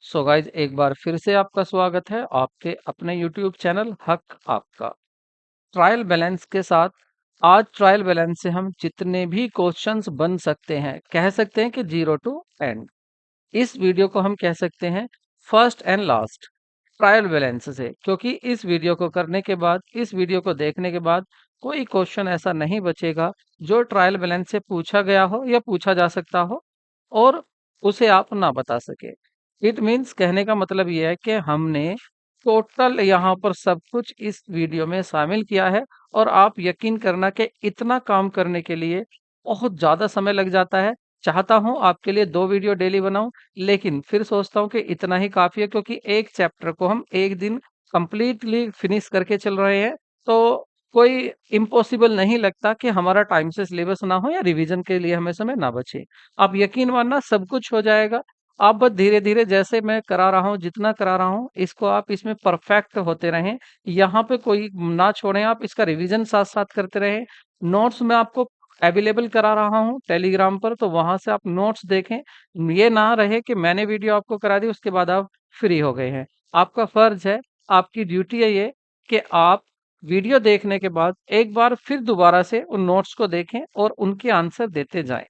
So guys एक बार फिर से आपका स्वागत है आपके अपने यूट्यूब चैनल हक आपका ट्रायल बैलेंस के साथ। आज ट्रायल बैलेंस से हम जितने भी क्वेश्चंस बन सकते हैं कह सकते हैं कि जीरो टू एंड। इस वीडियो को हम कह सकते हैं first and last trial balance से, क्योंकि इस वीडियो को करने के बाद, इस वीडियो को देखने के बाद कोई क्वेश्चन ऐसा नहीं बचेगा जो ट्रायल बैलेंस से पूछा गया हो या पूछा जा सकता हो और उसे आप ना बता सके। इट मीन्स कहने का मतलब ये है कि हमने टोटल यहाँ पर सब कुछ इस वीडियो में शामिल किया है और आप यकीन करना कि इतना काम करने के लिए बहुत ज़्यादा समय लग जाता है। चाहता हूँ आपके लिए 2 वीडियो डेली बनाऊँ, लेकिन फिर सोचता हूँ कि इतना ही काफ़ी है, क्योंकि एक चैप्टर को हम एक दिन कंप्लीटली फिनिश करके चल रहे हैं। तो कोई इम्पॉसिबल नहीं लगता कि हमारा टाइम से सिलेबस ना हो या रिवीजन के लिए हमें समय ना बचे। आप यकीन मानना सब कुछ हो जाएगा। आप बस धीरे-धीरे जैसे मैं करा रहा हूँ, जितना करा रहा हूँ, इसको आप इसमें परफेक्ट होते रहें। यहाँ पे कोई ना छोड़ें, आप इसका रिवीजन साथ-साथ करते रहें। नोट्स मैं आपको अवेलेबल करा रहा हूँ टेलीग्राम पर, तो वहाँ से आप नोट्स देखें। ये ना रहे कि मैंने वीडियो आपको करा दी, उसके बाद आप फ्री हो गए हैं। आपका फर्ज है, आपकी ड्यूटी है ये कि आप वीडियो देखने के बाद एक बार फिर दोबारा से उन नोट्स को देखें और उनके आंसर देते जाएँ।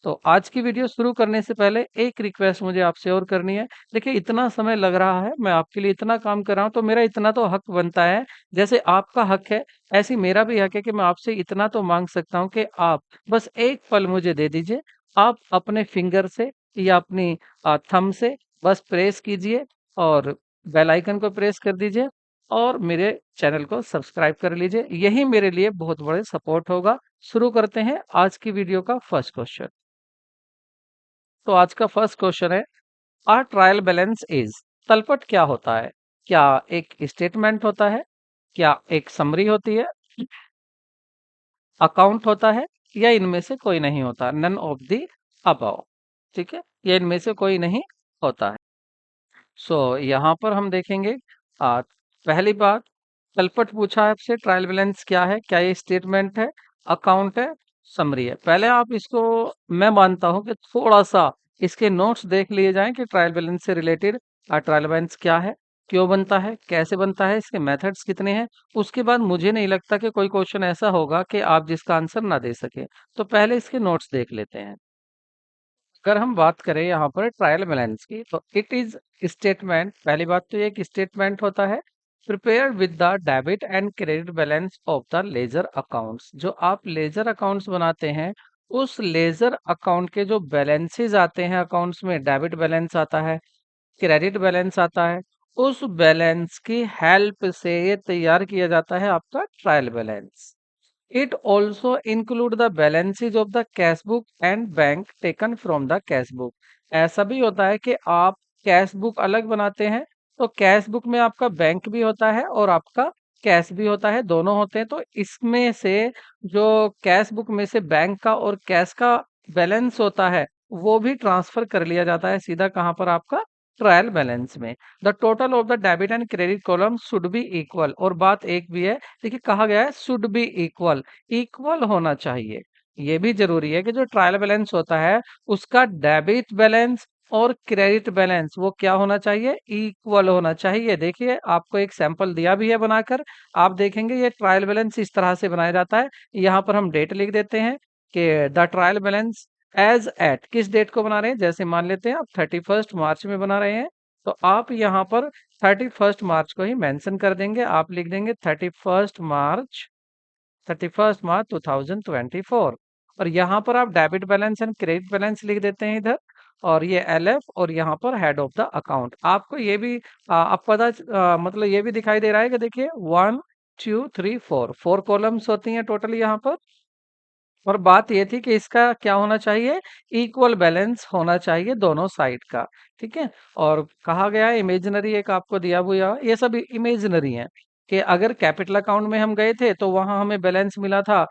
तो आज की वीडियो शुरू करने से पहले एक रिक्वेस्ट मुझे आपसे और करनी है। देखिए इतना समय लग रहा है, मैं आपके लिए इतना काम कर रहा हूँ, तो मेरा इतना तो हक बनता है। जैसे आपका हक है, ऐसे ही मेरा भी हक है कि मैं आपसे इतना तो माँग सकता हूँ कि आप बस एक पल मुझे दे दीजिए। आप अपने फिंगर से या अपनी थंब से बस प्रेस कीजिए और बेल आइकन को प्रेस कर दीजिए और मेरे चैनल को सब्सक्राइब कर लीजिए। यही मेरे लिए बहुत बड़े सपोर्ट होगा। शुरू करते हैं आज की वीडियो का फर्स्ट क्वेश्चन। तो आज का फर्स्ट क्वेश्चन है, आ ट्रायल बैलेंस इज, तलपट क्या होता है? क्या एक स्टेटमेंट होता है, क्या एक समरी होती है, अकाउंट होता है, या इनमें से कोई नहीं होता? None of the above. ठीक है, या इनमें से कोई नहीं होता है। सो यहाँ पर हम देखेंगे पहली बात, तलपट पूछा है आपसे, ट्रायल बैलेंस क्या है, क्या ये स्टेटमेंट है, अकाउंट है, समरी है। पहले आप इसको, मैं मानता हूं कि थोड़ा सा इसके नोट्स देख लिए जाएं कि ट्रायल बैलेंस से रिलेटेड ट्रायल बैलेंस क्या है, क्यों बनता है, कैसे बनता है, इसके मेथड्स कितने हैं। उसके बाद मुझे नहीं लगता कि कोई क्वेश्चन ऐसा होगा कि आप जिसका आंसर ना दे सके। तो पहले इसके नोट्स देख लेते हैं। अगर हम बात करें यहाँ पर ट्रायल बैलेंस की, तो इट इज स्टेटमेंट। पहली बात तो ये एक स्टेटमेंट होता है prepare with the debit and credit balance of the ledger accounts. जो आप लेजर अकाउंट्स बनाते हैं, उस लेजर अकाउंट के जो बैलेंसेस आते हैं अकाउंट्स में, डेबिट बैलेंस आता है, क्रेडिट बैलेंस आता है, उस बैलेंस की हेल्प से ये तैयार किया जाता है आपका trial balance. It also include the balances of the cash book and bank taken from the cash book। ऐसा भी होता है कि आप कैश बुक अलग बनाते हैं, तो कैश बुक में आपका बैंक भी होता है और आपका कैश भी होता है, दोनों होते हैं। तो इसमें से जो कैश बुक में से बैंक का और कैश का बैलेंस होता है, वो भी ट्रांसफर कर लिया जाता है सीधा कहाँ पर, आपका ट्रायल बैलेंस में। The total of the debit and credit column should be equal. और बात एक भी है, देखिए कहा गया है शुड बी इक्वल, इक्वल होना चाहिए। ये भी जरूरी है कि जो ट्रायल बैलेंस होता है उसका डेबिट बैलेंस और क्रेडिट बैलेंस वो क्या होना चाहिए, इक्वल होना चाहिए। देखिए आपको एक सैंपल दिया भी है बनाकर, आप देखेंगे ये ट्रायल बैलेंस इस तरह से बनाया जाता है। यहाँ पर हम डेट लिख देते हैं कि the trial balance as at, किस डेट को बना रहे हैं, जैसे मान लेते हैं आप 31 मार्च में बना रहे हैं, तो आप यहाँ पर 31 मार्च को ही मेंशन कर देंगे। आप लिख देंगे 31 मार्च, 31 मार्च 2024। और यहाँ पर आप debit balance and credit balance लिख देते हैं इधर, और ये एलएफ, और यहाँ पर हेड ऑफ द अकाउंट। आपको ये भी आप पता मतलब ये भी दिखाई दे रहा है कि देखिए 1 2 3 4 4 कॉलम्स होती हैं टोटल यहाँ पर। और बात ये थी कि इसका क्या होना चाहिए, इक्वल बैलेंस होना चाहिए दोनों साइड का। ठीक है, और कहा गया है इमेजिनरी एक आपको दिया हुआ है, ये सब इमेजिनरी है कि अगर कैपिटल अकाउंट में हम गए थे तो वहां हमें बैलेंस मिला था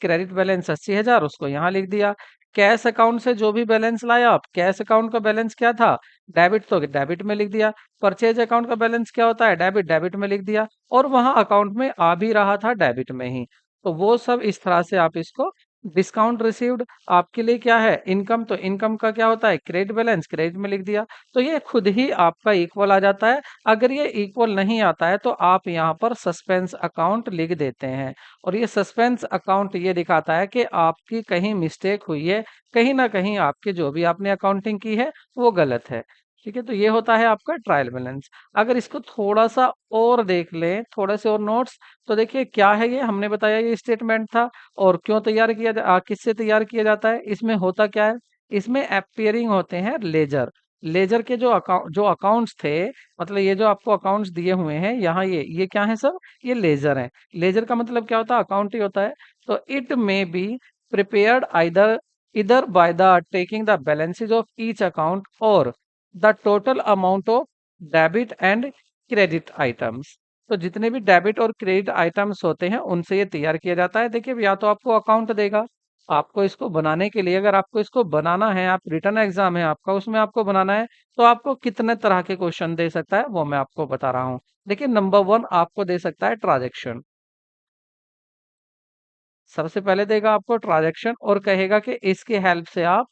क्रेडिट बैलेंस 80,000, उसको यहाँ लिख दिया। कैश अकाउंट से जो भी बैलेंस लाया आप, कैश अकाउंट का बैलेंस क्या था, डेबिट, तो डेबिट में लिख दिया। परचेज अकाउंट का बैलेंस क्या होता है, डेबिट, डेबिट में लिख दिया। और वहां अकाउंट में आ भी रहा था डेबिट में ही। तो वो सब इस तरह से आप इसको डिस्काउंट रिसीव्ड आपके लिए क्या है, इनकम, तो इनकम का क्या होता है, क्रेडिट बैलेंस, क्रेडिट में लिख दिया, तो ये खुद ही आपका इक्वल आ जाता है। अगर ये इक्वल नहीं आता है तो आप यहाँ पर सस्पेंस अकाउंट लिख देते हैं, और ये सस्पेंस अकाउंट ये दिखाता है कि आपकी कहीं मिस्टेक हुई है, कहीं ना कहीं आपके जो भी आपने अकाउंटिंग की है वो गलत है। ठीक है, तो ये होता है आपका ट्रायल बैलेंस। अगर इसको थोड़ा सा और देख लें, थोड़े से और नोट्स, तो देखिए क्या है, ये हमने बताया ये स्टेटमेंट था, और क्यों तैयार किया किससे तैयार किया जाता है, इसमें होता क्या है, इसमें अपीयरिंग होते हैं लेजर। लेजर के जो अकाउंट्स थे, मतलब ये जो आपको अकाउंट्स दिए हुए हैं यहाँ, ये क्या है सर, ये लेजर हैं। लेजर का मतलब क्या होता है, अकाउंट ही होता है। तो it may be prepared either इधर by the taking the balances of each account और the total amount of debit and credit items. तो जितने भी डेबिट और क्रेडिट आइटम्स होते हैं उनसे ये तैयार किया जाता है। देखिए या तो आपको अकाउंट देगा, आपको इसको बनाने के लिए, अगर आपको इसको बनाना है, आप रिटर्न एग्जाम है आपका, उसमें आपको बनाना है, तो आपको कितने तरह के क्वेश्चन दे सकता है वो मैं आपको बता रहा हूँ। देखिए नंबर वन आपको दे सकता है ट्रांजेक्शन। सबसे पहले देगा आपको ट्रांजैक्शन और कहेगा कि इसकी हेल्प से आप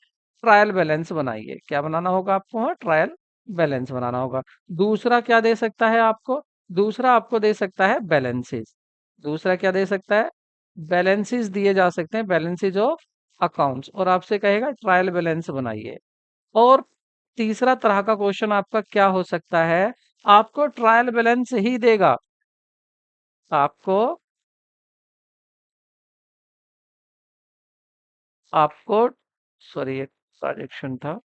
ट्रायल बैलेंस बनाइए। क्या बनाना होगा आपको, हाँ ट्रायल बैलेंस बनाना होगा। दूसरा क्या दे सकता है आपको, दूसरा आपको दे सकता है बैलेंसेस। दूसरा क्या दे सकता है, बैलेंसेस दिए जा सकते हैं, बैलेंसेज ऑफ अकाउंट्स, और आपसे कहेगा ट्रायल बैलेंस बनाइए। और तीसरा तरह का क्वेश्चन आपका क्या हो सकता है, आपको ट्रायल बैलेंस ही देगा, आपको आपको सॉरी एक ट्रांजेक्शन था,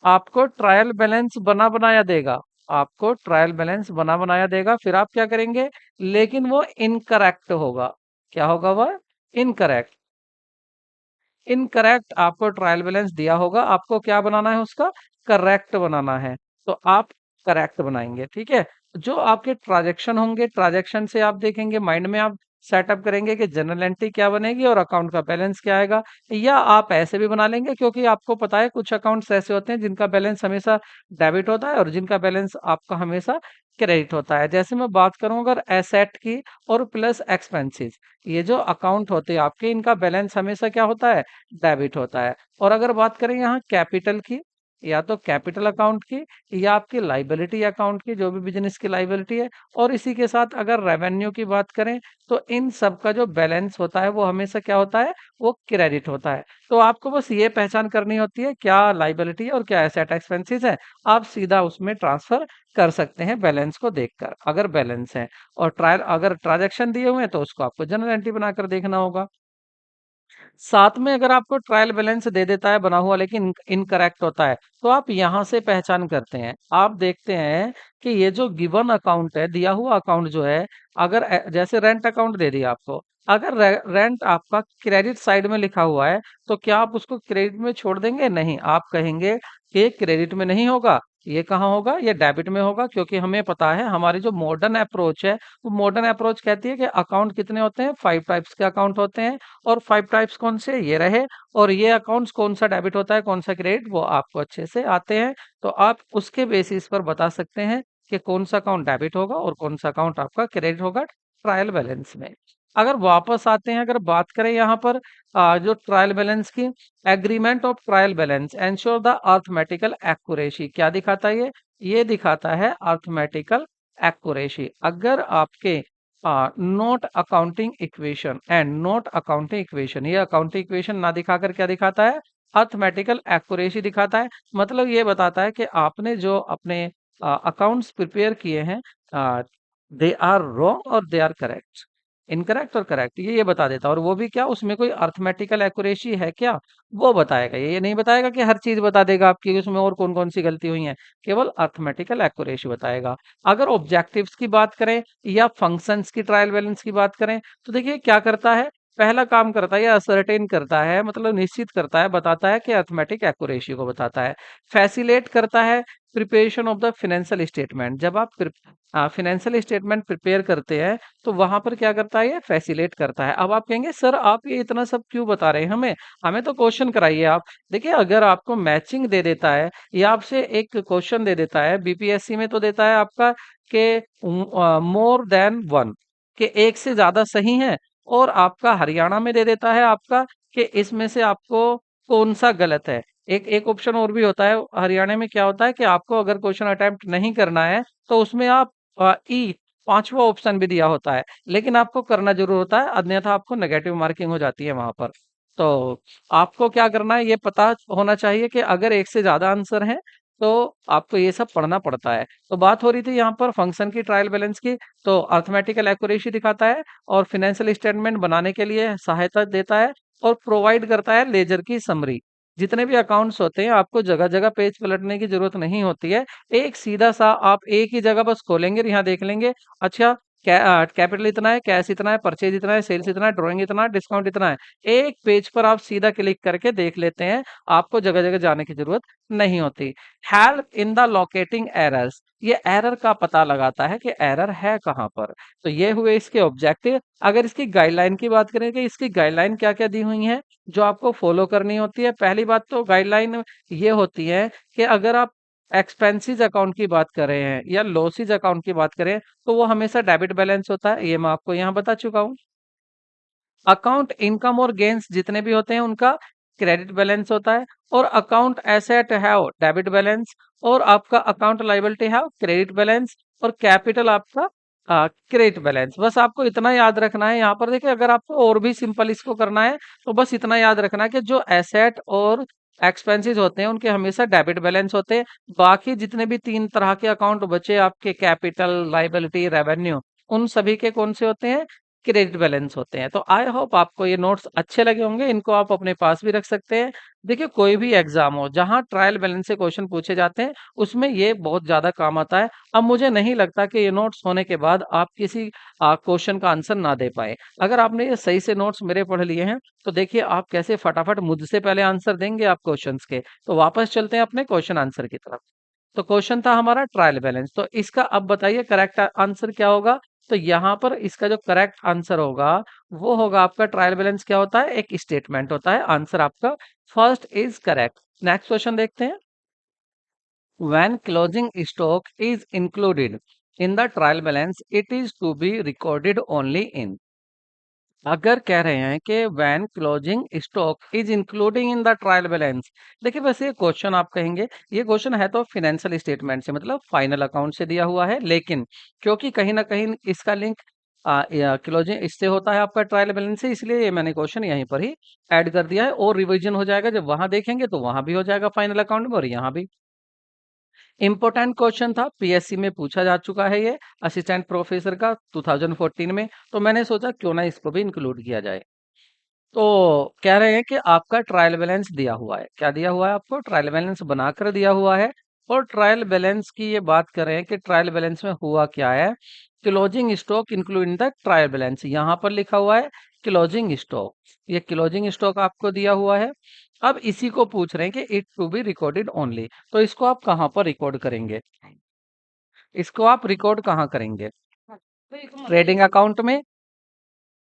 आपको ट्रायल बैलेंस बना बनाया देगा, आपको ट्रायल बैलेंस बना बनाया देगा, फिर आप क्या करेंगे, लेकिन वो इनकरेक्ट होगा। क्या होगा वह, इनकरेक्ट। इनकरेक्ट आपको ट्रायल बैलेंस दिया होगा, आपको क्या बनाना है, उसका करेक्ट बनाना है, तो आप करेक्ट बनाएंगे। ठीक है, जो आपके ट्रांजैक्शन होंगे, ट्रांजैक्शन से आप देखेंगे, माइंड में आप सेटअप करेंगे कि जनरल एंट्री क्या बनेगी और अकाउंट का बैलेंस क्या आएगा, या आप ऐसे भी बना लेंगे, क्योंकि आपको पता है कुछ अकाउंट्स ऐसे होते हैं जिनका बैलेंस हमेशा डेबिट होता है और जिनका बैलेंस आपका हमेशा क्रेडिट होता है। जैसे मैं बात करूं अगर एसेट की और प्लस एक्सपेंसेस, ये जो अकाउंट होते हैं आपके, इनका बैलेंस हमेशा क्या होता है, डेबिट होता है। और अगर बात करें यहाँ कैपिटल की, या तो कैपिटल अकाउंट की, या आपकी लाइबिलिटी अकाउंट की, जो भी बिजनेस की लाइबिलिटी है, और इसी के साथ अगर रेवेन्यू की बात करें, तो इन सब का जो बैलेंस होता है वो हमेशा क्या होता है, वो क्रेडिट होता है। तो आपको बस ये पहचान करनी होती है क्या लाइबिलिटी है और क्या एसेट एक्सपेंसेस है, आप सीधा उसमें ट्रांसफर कर सकते हैं बैलेंस को देखकर, अगर बैलेंस है। और ट्रायल अगर ट्रांजैक्शन दिए हुए हैं तो उसको आपको जनरल एंट्री बनाकर देखना होगा। साथ में अगर आपको ट्रायल बैलेंस दे देता है बना हुआ लेकिन इनकरेक्ट होता है, तो आप यहाँ से पहचान करते हैं, आप देखते हैं कि ये जो गिवन अकाउंट है, दिया हुआ अकाउंट जो है, अगर जैसे रेंट अकाउंट दे दिया आपको, अगर रेंट आपका क्रेडिट साइड में लिखा हुआ है, तो क्या आप उसको क्रेडिट में छोड़ देंगे, नहीं, आप कहेंगे कि क्रेडिट में नहीं होगा, ये कहाँ होगा, ये डेबिट में होगा, क्योंकि हमें पता है हमारी जो मॉडर्न अप्रोच है, वो मॉडर्न अप्रोच कहती है कि अकाउंट कितने होते हैं, 5 टाइप्स के अकाउंट होते हैं, और 5 टाइप्स कौन से, ये रहे, और ये अकाउंट्स कौन सा डेबिट होता है कौन सा क्रेडिट, वो आपको अच्छे से आते हैं। तो आप उसके बेसिस पर बता सकते हैं कि कौन सा अकाउंट डेबिट होगा और कौन सा अकाउंट आपका क्रेडिट होगा ट्रायल बैलेंस में। अगर वापस आते हैं, अगर बात करें यहाँ पर जो ट्रायल बैलेंस की, agreement of trial balance ensure the arithmetical accuracy, क्या दिखाता है ये दिखाता है अर्थमेटिकल एक्यूरेसी। अगर आपके note accounting equation and note accounting equation, ये अकाउंटिंग इक्वेशन ना दिखाकर क्या दिखाता है, अर्थमेटिकल एक्यूरेसी दिखाता है। मतलब ये बताता है कि आपने जो अपने अकाउंट्स प्रिपेयर किए हैं, दे आर रॉन्ग और दे आर करेक्ट, इनकरेक्ट और करेक्ट, ये बता देता है। और वो भी क्या, उसमें कोई अर्थमेटिकल एक्यूरेसी है क्या, वो बताएगा। ये नहीं बताएगा कि हर चीज बता देगा आपकी उसमें और कौन कौन सी गलती हुई है, केवल अर्थमेटिकल एक्यूरेसी बताएगा। अगर ऑब्जेक्टिव्स की बात करें या फंक्शंस की ट्रायल बैलेंस की बात करें, तो देखिए क्या करता है, पहला काम करता है या असर्टेन करता है, मतलब निश्चित करता है, बताता है कि अर्थमेटिक एक्यूरेसी को बताता है। फैसिलेट करता है preparation of the financial statement, जब आप फाइनेंशियल स्टेटमेंट प्रिपेयर करते हैं, तो वहां पर क्या करता है, ये फैसिलेट करता है। अब आप कहेंगे सर आप ये इतना सब क्यों बता रहे हैं हमें, हमें तो क्वेश्चन कराइए आप। देखिए अगर आपको मैचिंग दे देता है या आपसे एक क्वेश्चन दे देता है, बीपीएससी में तो देता है आपका कि मोर देन वन, कि एक से ज्यादा सही है, और आपका हरियाणा में दे देता है आपका कि इसमें से आपको कौन सा गलत है। एक एक ऑप्शन और भी होता है हरियाणा में, क्या होता है कि आपको अगर क्वेश्चन अटेम्प्ट नहीं करना है तो उसमें आप ई पांचवा ऑप्शन भी दिया होता है, लेकिन आपको करना जरूर होता है, अन्यथा आपको नेगेटिव मार्किंग हो जाती है वहां पर। तो आपको क्या करना है, ये पता होना चाहिए कि अगर एक से ज्यादा आंसर है तो आपको ये सब पढ़ना पड़ता है। तो बात हो रही थी यहाँ पर फंक्शन की, ट्रायल बैलेंस की। तो अर्थमेटिकल एक्यूरेसी दिखाता है और फाइनेंशियल स्टेटमेंट बनाने के लिए सहायता देता है और प्रोवाइड करता है लेजर की समरी। जितने भी अकाउंट्स होते हैं आपको जगह जगह पेज पलटने की जरूरत नहीं होती है। एक सीधा सा आप एक ही जगह बस खोलेंगे और यहाँ देख लेंगे, अच्छा कैपिटल इतना है, कैश इतना है, परचेज इतना है, सेल्स इतना है, ड्राइंग इतना है, डिस्काउंट इतना है। एक पेज पर आप सीधा क्लिक करके देख लेते हैं, आपको जगह जगह जाने की जरूरत नहीं होती। Help in the locating errors, ये एरर का पता लगाता है कि एरर है कहाँ पर। तो ये हुए इसके ऑब्जेक्टिव। अगर इसकी गाइडलाइन की बात करें कि इसकी गाइडलाइन क्या क्या दी हुई है जो आपको फॉलो करनी होती है। पहली बात तो गाइडलाइन ये होती है कि अगर आप एक्सपेंसिस अकाउंट की बात कर रहे हैं या लॉसेज अकाउंट की बात करें तो वो हमेशा डेबिट बैलेंस होता है, ये मैं आपको यहाँ बता चुका हूँ। अकाउंट इनकम और गेन्स जितने भी होते हैं उनका क्रेडिट बैलेंस होता है, और अकाउंट एसेट है डेबिट बैलेंस, और आपका अकाउंट लायबिलिटी है क्रेडिट बैलेंस, और कैपिटल आपका क्रेडिट बैलेंस। बस आपको इतना याद रखना है। यहाँ पर देखिए, अगर आपको और भी सिंपल इसको करना है तो बस इतना याद रखना है कि जो एसेट और एक्सपेंसेस होते हैं उनके हमेशा डेबिट बैलेंस होते हैं। बाकी जितने भी तीन तरह के अकाउंट बचे आपके, कैपिटल, लायबिलिटी, रेवेन्यू, उन सभी के कौन से होते हैं, क्रेडिट बैलेंस होते हैं। तो आई होप आपको ये नोट्स अच्छे लगे होंगे, इनको आप अपने पास भी रख सकते हैं। देखिए, कोई भी एग्जाम हो जहां ट्रायल बैलेंस से क्वेश्चन पूछे जाते हैं उसमें ये बहुत ज्यादा काम आता है। अब मुझे नहीं लगता कि ये नोट्स होने के बाद आप किसी क्वेश्चन का आंसर ना दे पाए। अगर आपने ये सही से नोट्स मेरे पढ़ लिए हैं तो देखिए आप कैसे फटाफट मुझसे पहले आंसर देंगे आप क्वेश्चंस के। तो वापस चलते हैं अपने क्वेश्चन आंसर की तरफ। तो क्वेश्चन था हमारा ट्रायल बैलेंस, तो इसका अब बताइए करेक्ट आंसर क्या होगा। तो यहाँ पर इसका जो करेक्ट आंसर होगा वो होगा आपका, ट्रायल बैलेंस क्या होता है, एक स्टेटमेंट होता है। आंसर आपका first is correct. Next question देखते हैं। When closing stock is included in the trial balance, it is to be recorded only in। अगर कह रहे हैं कि when closing stock is including in the trial balance, देखिए वैसे ये क्वेश्चन आप कहेंगे, ये क्वेश्चन है तो फाइनेंशियल स्टेटमेंट से मतलब फाइनल अकाउंट से दिया हुआ है, लेकिन क्योंकि कहीं ना कहीं इसका लिंक क्लोजिंग इससे होता है आपका ट्रायल बैलेंस से, इसलिए ये मैंने क्वेश्चन यहीं पर ही ऐड कर दिया है। और रिवीजन हो जाएगा, जब वहां देखेंगे तो वहां भी हो जाएगा फाइनल अकाउंट में और यहाँ भी। इंपॉर्टेंट क्वेश्चन था, पीएससी में पूछा जा चुका है ये, असिस्टेंट प्रोफेसर का 2014 में। तो मैंने सोचा क्यों ना इसको भी इंक्लूड किया जाए। तो कह रहे हैं कि आपका ट्रायल बैलेंस दिया हुआ है, क्या दिया हुआ है आपको, ट्रायल बैलेंस बनाकर दिया हुआ है। और ट्रायल बैलेंस की ये बात कर रहे हैं कि ट्रायल बैलेंस में हुआ क्या है, closing stock include in the trial balance, यहाँ पर लिखा हुआ है क्लोजिंग स्टॉक। ये क्लोजिंग स्टॉक आपको दिया हुआ है। अब इसी को पूछ रहे हैं कि it to be recorded only, तो इसको आप कहाँ पर रिकॉर्ड करेंगे, इसको आप रिकॉर्ड कहाँ करेंगे, ट्रेडिंग अकाउंट में,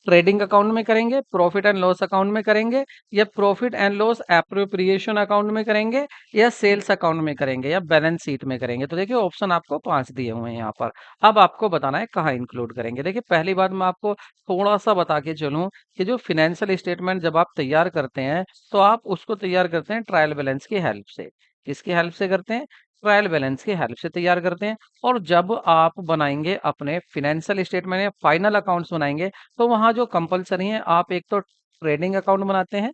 ट्रेडिंग अकाउंट में करेंगे, प्रॉफिट एंड लॉस अकाउंट में करेंगे, या profit and loss appropriation account में करेंगे, या सेल्स अकाउंट में करेंगे, या बैलेंस शीट में करेंगे। तो देखिए ऑप्शन आपको 5 दिए हुए हैं यहाँ पर। अब आपको बताना है कहाँ इंक्लूड करेंगे। देखिए पहली बात मैं आपको थोड़ा सा बता के चलूं कि जो फिनेंशियल स्टेटमेंट जब आप तैयार करते हैं तो आप उसको तैयार करते हैं ट्रायल बैलेंस की हेल्प से। किसकी हेल्प से करते हैं, ट्रायल बैलेंस की हेल्प से तैयार करते हैं। और जब आप बनाएंगे अपने फिनेंशियल स्टेटमेंट या फाइनल अकाउंट्स बनाएंगे तो वहां जो कंपलसरी है, आप एक तो ट्रेडिंग अकाउंट बनाते हैं,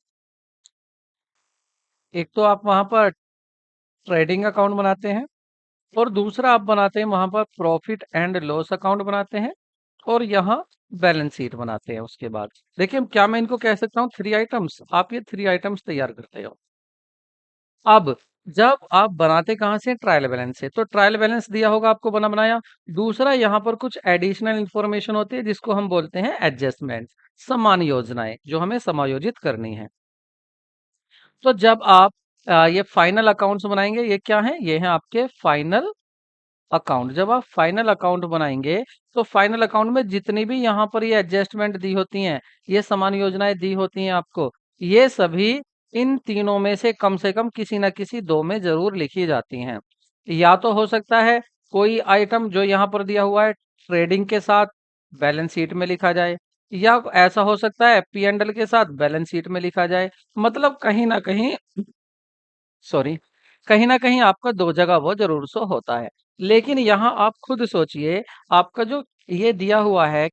एक तो आप वहां पर ट्रेडिंग अकाउंट बनाते हैं, और दूसरा आप बनाते हैं वहां पर प्रॉफिट एंड लॉस अकाउंट बनाते हैं, और यहाँ बैलेंस शीट बनाते हैं उसके बाद। देखिए क्या मैं इनको कह सकता हूँ 3 आइटम्स, आप ये 3 आइटम्स तैयार करते हो। अब जब आप बनाते कहाँ से, ट्रायल बैलेंस से, तो ट्रायल बैलेंस दिया होगा आपको बना बनाया। दूसरा यहाँ पर कुछ एडिशनल इंफॉर्मेशन होती है जिसको हम बोलते हैं एडजस्टमेंट, समान योजनाएं जो हमें समायोजित करनी है। तो जब आप ये फाइनल अकाउंट्स बनाएंगे, ये क्या है, ये है आपके फाइनल अकाउंट। जब आप फाइनल अकाउंट बनाएंगे तो फाइनल अकाउंट में जितनी भी यहाँ पर ये एडजस्टमेंट दी होती हैं, ये समान योजनाएं दी होती हैं आपको, ये सभी इन तीनों में से कम किसी ना किसी दो में जरूर लिखी जाती हैं। या तो हो सकता है कोई आइटम जो यहाँ पर दिया हुआ है ट्रेडिंग के साथ बैलेंस शीट में लिखा जाए, या ऐसा हो सकता है पी एंड एल के साथ बैलेंस शीट में लिखा जाए। मतलब कहीं ना कहीं, सॉरी, कहीं ना कहीं आपका दो जगह वो जरूर सो होता है। लेकिन यहाँ आप खुद सोचिए, आपका जो ये दिया हुआ है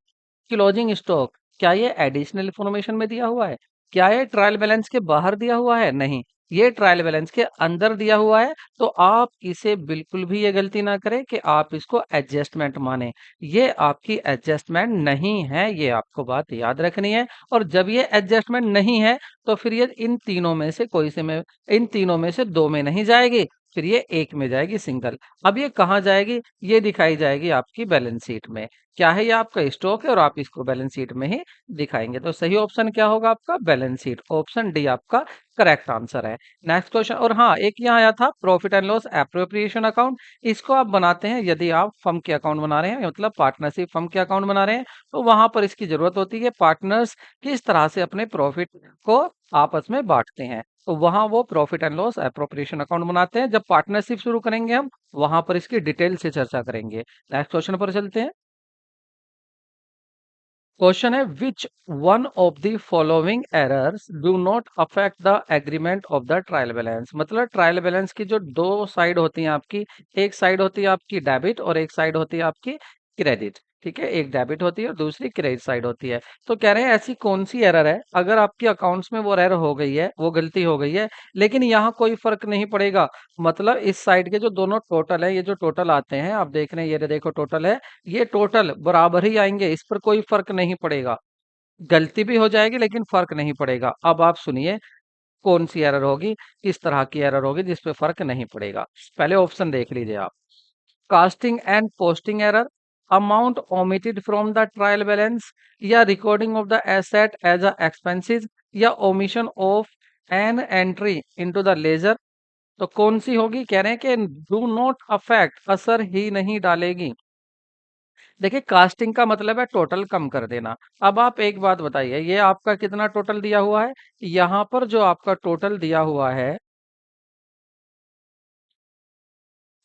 क्लोजिंग स्टॉक, क्या ये एडिशनल इंफॉर्मेशन में दिया हुआ है? क्या ये ट्रायल बैलेंस के बाहर दिया हुआ है? नहीं, ये ट्रायल बैलेंस के अंदर दिया हुआ है। तो आप इसे बिल्कुल भी ये गलती ना करें कि आप इसको एडजस्टमेंट माने। ये आपकी एडजस्टमेंट नहीं है, ये आपको बात याद रखनी है। और जब ये एडजस्टमेंट नहीं है, तो फिर ये इन तीनों में से कोई से में इन तीनों में से दो में नहीं जाएगी, फिर ये एक में जाएगी, सिंगल। अब ये कहाँ जाएगी? ये दिखाई जाएगी आपकी बैलेंस शीट में। क्या है? ये आपका स्टॉक है और आप इसको बैलेंस शीट में ही दिखाएंगे। तो सही ऑप्शन क्या होगा आपका? Balance sheet. ऑप्शन डी आपका करेक्ट आंसर है। नेक्स्ट क्वेश्चन, और हाँ, एक यहाँ आया था profit and loss appropriation account. इसको आप बनाते हैं यदि आप फर्म के अकाउंट बना रहे हैं, मतलब पार्टनरशिप फर्म के अकाउंट बना रहे हैं, तो वहां पर इसकी जरूरत होती है। पार्टनर्स किस तरह से अपने प्रॉफिट को आपस में बांटते हैं, तो वहां वो profit and loss appropriation account बनाते हैं। जब पार्टनरशिप शुरू करेंगे हम, वहां पर इसकी डिटेल से चर्चा करेंगे। नेक्स्ट क्वेश्चन पर चलते हैं। क्वेश्चन है, which one of the following errors do not affect the agreement of the trial balance. मतलब ट्रायल बैलेंस की जो दो साइड होती हैं आपकी, एक साइड होती है आपकी डेबिट और एक साइड होती है आपकी क्रेडिट। ठीक है, एक डेबिट होती है और दूसरी क्रेडिट साइड होती है। तो कह रहे हैं ऐसी कौन सी एरर है, अगर आपके अकाउंट्स में वो एरर हो गई है, वो गलती हो गई है, लेकिन यहाँ कोई फर्क नहीं पड़ेगा। मतलब इस साइड के जो दोनों टोटल है, ये जो टोटल आते हैं, आप देख रहे हैं, ये देखो टोटल है, ये टोटल बराबर ही आएंगे, इस पर कोई फर्क नहीं पड़ेगा। गलती भी हो जाएगी लेकिन फर्क नहीं पड़ेगा। अब आप सुनिए कौन सी एरर होगी, किस तरह की एरर होगी जिस पे फर्क नहीं पड़ेगा। पहले ऑप्शन देख लीजिए आप। Casting and posting error, amount omitted from the trial balance, या recording of the asset as a expenses, या omission of an entry into the ledger. तो कौन सी होगी? कह रहे हैं कि डू नॉट अफेक्ट, असर ही नहीं डालेगी। देखिए, कास्टिंग का मतलब है टोटल कम कर देना। अब आप एक बात बताइए, ये आपका कितना टोटल दिया हुआ है? यहाँ पर जो आपका टोटल दिया हुआ है,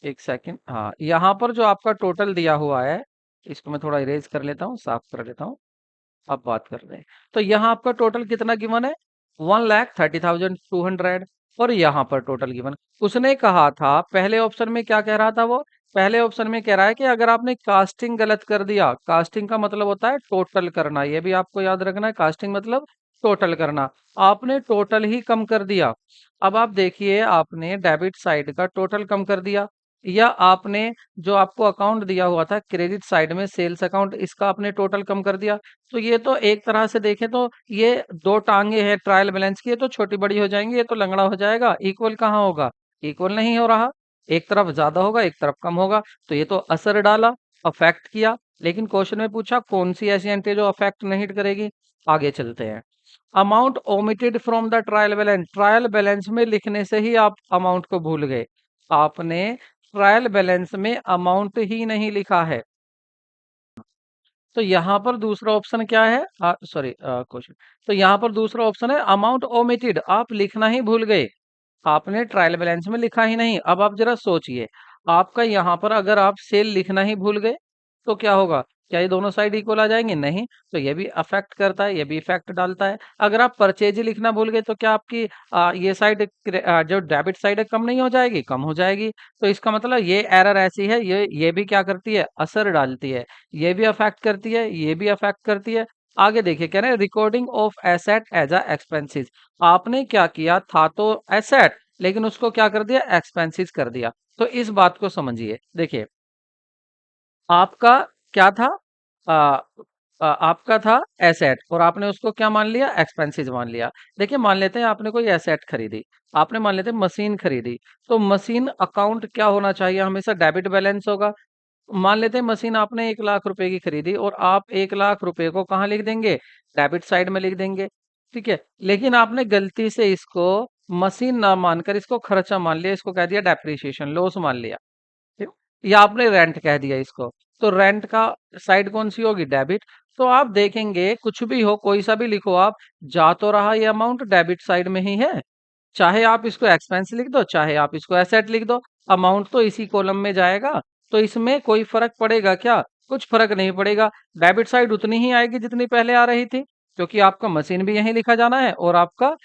एक सेकंड, हाँ, यहाँ पर जो आपका टोटल दिया हुआ है, इसको मैं थोड़ा इरेज कर लेता हूँ, साफ कर लेता हूँ। अब बात कर रहे हैं, तो यहाँ आपका टोटल कितना गिवन है? 1,30,200। और यहाँ पर टोटल गिवन, उसने कहा था पहले ऑप्शन में, क्या कह रहा था वो? पहले ऑप्शन में कह रहा है कि अगर आपने कास्टिंग गलत कर दिया, कास्टिंग का मतलब होता है टोटल करना, ये भी आपको याद रखना है, कास्टिंग मतलब टोटल करना। आपने टोटल ही कम कर दिया। अब आप देखिए, आपने डेबिट साइड का टोटल कम कर दिया, या आपने जो आपको अकाउंट दिया हुआ था क्रेडिट साइड में, सेल्स अकाउंट, इसका आपने टोटल कम कर दिया। तो ये तो एक तरह से देखें तो ये दो टांगे हैं ट्रायल बैलेंस की, ये तो छोटी बड़ी हो जाएंगी, ये तो लंगड़ा हो जाएगा, इक्वल कहाँ होगा? इक्वल नहीं हो रहा, एक तरफ ज्यादा होगा एक तरफ कम होगा। तो ये तो असर डाला, अफेक्ट किया। लेकिन क्वेश्चन में पूछा कौन सी ऐसी एंट्री जो अफेक्ट नहीं करेगी। आगे चलते हैं। Amount omitted from the trial balance, trial balance में लिखने से ही आप अमाउंट को भूल गए। आपने ट्रायल बैलेंस में अमाउंट ही नहीं लिखा है। तो यहाँ पर दूसरा ऑप्शन क्या है? सॉरी, क्वेश्चन, तो यहाँ पर दूसरा ऑप्शन है अमाउंट ओमिटेड, आप लिखना ही भूल गए, आपने ट्रायल बैलेंस में लिखा ही नहीं। अब आप जरा सोचिए, आपका यहाँ पर अगर आप सेल लिखना ही भूल गए, तो क्या होगा? क्या ये दोनों साइड इक्वल आ जाएंगे? नहीं। तो ये भी अफेक्ट करता है, ये भी इफेक्ट डालता है। अगर आप परचेज ही लिखना भूल गए, तो क्या आपकी ये साइड, जो डेबिट साइड है, कम नहीं हो जाएगी? कम हो जाएगी। तो इसका मतलब ये एरर ऐसी है, ये भी क्या करती है? असर डालती है। ये भी अफेक्ट करती है, ये भी अफेक्ट करती है। आगे देखिए, कह रहे हैं recording of asset as a expenses. आपने क्या किया था? तो एसेट, लेकिन उसको क्या कर दिया? एक्सपेंसेस कर दिया। तो इस बात को समझिए। देखिए, आपका क्या था? आ, आपका था एसेट, और आपने उसको क्या मान लिया? एक्सपेंसेस मान लिया। देखिए, मान लेते हैं आपने कोई एसेट खरीदी, आपने मान लेते हैं मशीन खरीदी, तो मशीन अकाउंट क्या होना चाहिए? हमेशा डेबिट बैलेंस होगा। मान लेते हैं मशीन आपने 1,00,000 रुपए की खरीदी, और आप 1,00,000 रुपए को कहाँ लिख देंगे? डेबिट साइड में लिख देंगे। ठीक है, लेकिन आपने गलती से इसको मशीन ना मानकर इसको खर्चा मान लिया, इसको कह दिया डेप्रिसिएशन, लॉस मान लिया। ठीक? या आपने रेंट कह दिया इसको, तो रेंट का साइड कौन सी होगी? डेबिट। तो आप देखेंगे कुछ भी हो, कोई सा भी लिखो आप, जा तो रहा ये अमाउंट डेबिट साइड में ही है। चाहे आप इसको एक्सपेंस लिख दो, चाहे आप इसको एसेट लिख दो, अमाउंट तो इसी कॉलम में जाएगा। तो इसमें कोई फर्क पड़ेगा क्या? कुछ फर्क नहीं पड़ेगा। डेबिट साइड उतनी ही आएगी जितनी पहले आ रही थी, क्योंकि आपका मशीन भी यहीं लिखा जाना है और आपका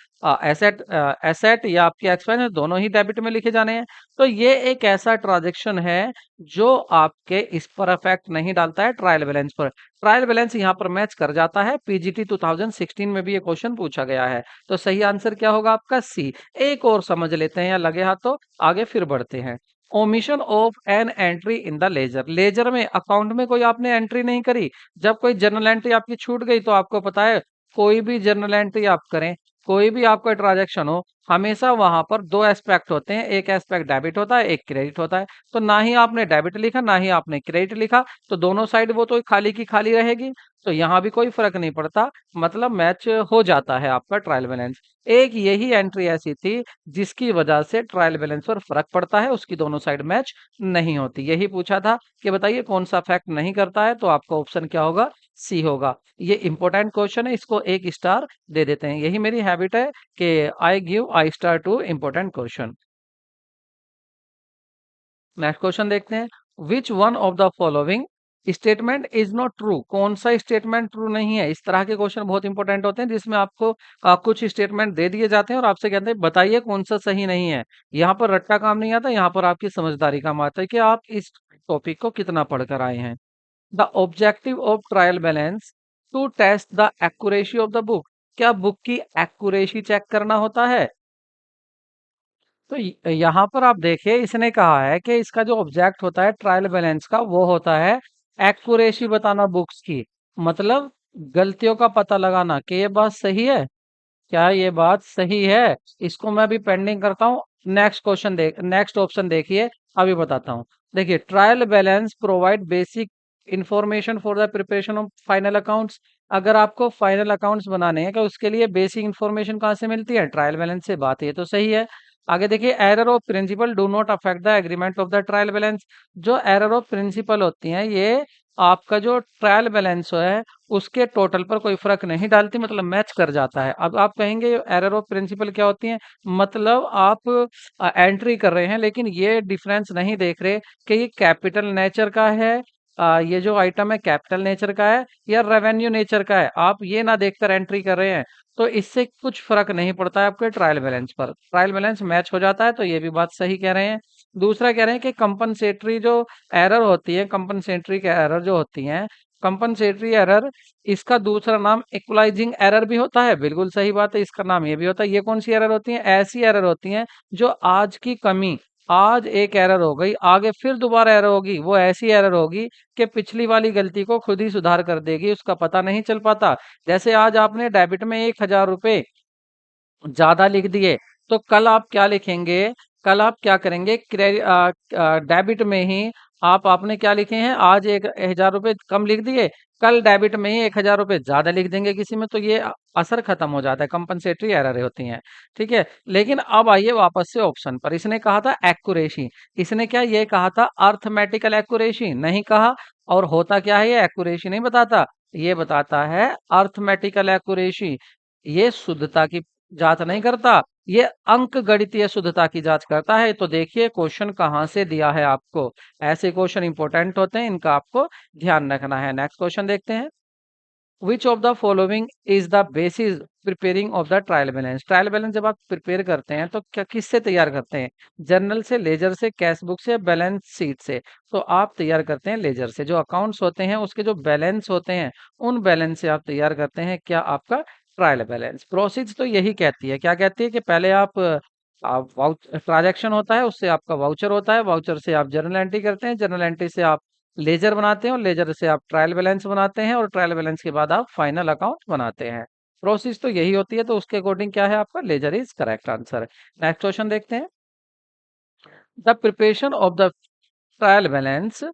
एसेट या आपके एक्सपेंस दोनों ही डेबिट में लिखे जाने हैं। तो ये एक ऐसा ट्रांजैक्शन है जो आपके इस पर इफेक्ट नहीं डालता है, ट्रायल बैलेंस पर। ट्रायल बैलेंस यहाँ पर मैच कर जाता है। पीजीटी 2016 में भी ये क्वेश्चन पूछा गया है। तो सही आंसर क्या होगा आपका? सी। एक और समझ लेते हैं, या लगे हाथ तो आगे फिर बढ़ते हैं। Omission of an entry in the ledger. Ledger में, अकाउंट में कोई आपने एंट्री नहीं करी, जब कोई जर्नल एंट्री आपकी छूट गई, तो आपको पता है कोई भी जर्नल एंट्री आप करें, कोई भी आपका ट्रांजैक्शन हो, हमेशा वहां पर दो एस्पेक्ट होते हैं, एक एस्पेक्ट डेबिट होता है, एक क्रेडिट होता है। तो ना ही आपने डेबिट लिखा, ना ही आपने क्रेडिट लिखा, तो दोनों साइड वो तो खाली की खाली रहेगी। तो यहाँ भी कोई फर्क नहीं पड़ता, मतलब मैच हो जाता है आपका ट्रायल बैलेंस। एक यही एंट्री ऐसी थी जिसकी वजह से ट्रायल बैलेंस पर फर्क पड़ता है, उसकी दोनों साइड मैच नहीं होती। यही पूछा था कि बताइए कौन सा फैक्ट नहीं करता है, तो आपका ऑप्शन क्या होगा? सी होगा। ये इंपॉर्टेंट क्वेश्चन है, इसको एक स्टार दे देते हैं। यही मेरी हैबिट है कि I give I star two important question. Next question देखते हैं। Which one of the following statement is not true. कौन सा स्टेटमेंट ट्रू नहीं है? इस तरह के क्वेश्चन बहुत इंपॉर्टेंट होते हैं, जिसमें आपको कुछ स्टेटमेंट दे दिए जाते हैं और आपसे कहते हैं बताइए कौन सा सही नहीं है। यहाँ पर रट्टा काम नहीं आता, यहाँ पर आपकी समझदारी काम आता है कि आप इस टॉपिक को कितना पढ़कर आए हैं। The objective of trial balance to test the accuracy of the book. क्या बुक की एक्यूरेसी चेक करना होता है? तो यहाँ पर आप देखिए, इसने कहा है कि इसका जो ऑब्जेक्ट होता है ट्रायल बैलेंस का, वो होता है एक्यूरेसी बताना बुक्स की, मतलब गलतियों का पता लगाना कि ये बात सही है, क्या ये बात सही है। इसको मैं अभी पेंडिंग करता हूँ। नेक्स्ट ऑप्शन देखिए, अभी बताता हूँ। देखिए, trial balance provide basic information for the preparation of final accounts. अगर आपको फाइनल अकाउंट्स बनाने हैं, तो उसके लिए बेसिक इंफॉर्मेशन कहाँ से मिलती है? ट्रायल बैलेंस से। बात ये तो सही है। आगे देखिए, error of principle do not affect the agreement of the trial balance. जो एरर ऑफ प्रिंसिपल होती हैं, ये आपका जो ट्रायल बैलेंस है उसके टोटल पर कोई फर्क नहीं डालती, मतलब मैच कर जाता है। अब आप कहेंगे एरर ऑफ प्रिंसिपल क्या होती है? मतलब आप एंट्री कर रहे हैं, लेकिन ये डिफरेंस नहीं देख रहे कि ये कैपिटल नेचर का है, ये जो आइटम है कैपिटल नेचर का है या रेवेन्यू नेचर का है, आप ये ना देखकर एंट्री कर रहे हैं, तो इससे कुछ फर्क नहीं पड़ता है आपके ट्रायल बैलेंस पर। ट्रायल बैलेंस मैच हो जाता है, तो ये भी बात सही कह रहे हैं। दूसरा कह रहे हैं कि कंपनसेटरी जो एरर होती है, कंपनसेटरी के एरर जो होती हैं, कंपनसेटरी एरर, इसका दूसरा नाम इक्वलाइजिंग एरर भी होता है। बिल्कुल सही बात है, इसका नाम ये भी होता है। ये कौन सी एरर होती है? ऐसी एरर होती हैं जो आज की कमी, आज एक एरर हो गई, आगे फिर दोबारा एरर होगी, वो ऐसी एरर होगी कि पिछली वाली गलती को खुद ही सुधार कर देगी, उसका पता नहीं चल पाता। जैसे आज आपने डेबिट में 1,000 रुपए ज्यादा लिख दिए, तो कल आप क्या लिखेंगे? कल आप क्या करेंगे? डेबिट में ही आप आपने क्या लिखे हैं? आज 1,000 रुपए कम लिख दिए, कल डेबिट में ही 1,000 रुपए ज्यादा लिख देंगे किसी में, तो ये असर खत्म हो जाता है। कंपनसेटरी एरर होती हैं, ठीक है। लेकिन अब आइए वापस से ऑप्शन पर। इसने कहा था एक्यूरेसी, इसने क्या ये कहा था? अर्थमेटिकल एक्यूरेसी नहीं कहा। और होता क्या है? ये एक्यूरेसी नहीं बताता, ये बताता है अर्थमेटिकल एक्यूरेसी। ये शुद्धता की जांच नहीं करता, ये अंक गणितीय शुद्धता की जांच करता है। तो देखिए क्वेश्चन कहाँ से दिया है आपको। ऐसे क्वेश्चन इंपॉर्टेंट होते हैं, इनका आपको ध्यान रखना है। नेक्स्ट क्वेश्चन देखते हैं। Which of the following is the basis preparing of the trial balance. Trial balance जब आप प्रिपेयर करते हैं, तो क्या किससे तैयार करते हैं? जर्नल से, लेजर से, कैश बुक से, बैलेंस शीट से? तो आप तैयार करते हैं लेजर से। जो अकाउंट्स होते हैं उसके जो बैलेंस होते हैं, उन बैलेंस से आप तैयार करते हैं क्या? आपका ट्रायल बैलेंस। प्रोसीज तो यही कहती है, क्या कहती है? कि पहले आप वाउच ट्रांजैक्शन होता है, उससे आपका वाउचर होता है, वाउचर से आप जर्नल एंट्री करते हैं, जर्नल एंट्री से आप लेजर बनाते हैं, और लेजर से आप ट्रायल बैलेंस बनाते हैं, और ट्रायल बैलेंस के बाद आप फाइनल अकाउंट बनाते हैं। प्रोसेस तो यही होती है, तो उसके अकॉर्डिंग क्या है आपका? Ledger is correct answer. Next question देखते हैं। The preparation of the trial balance,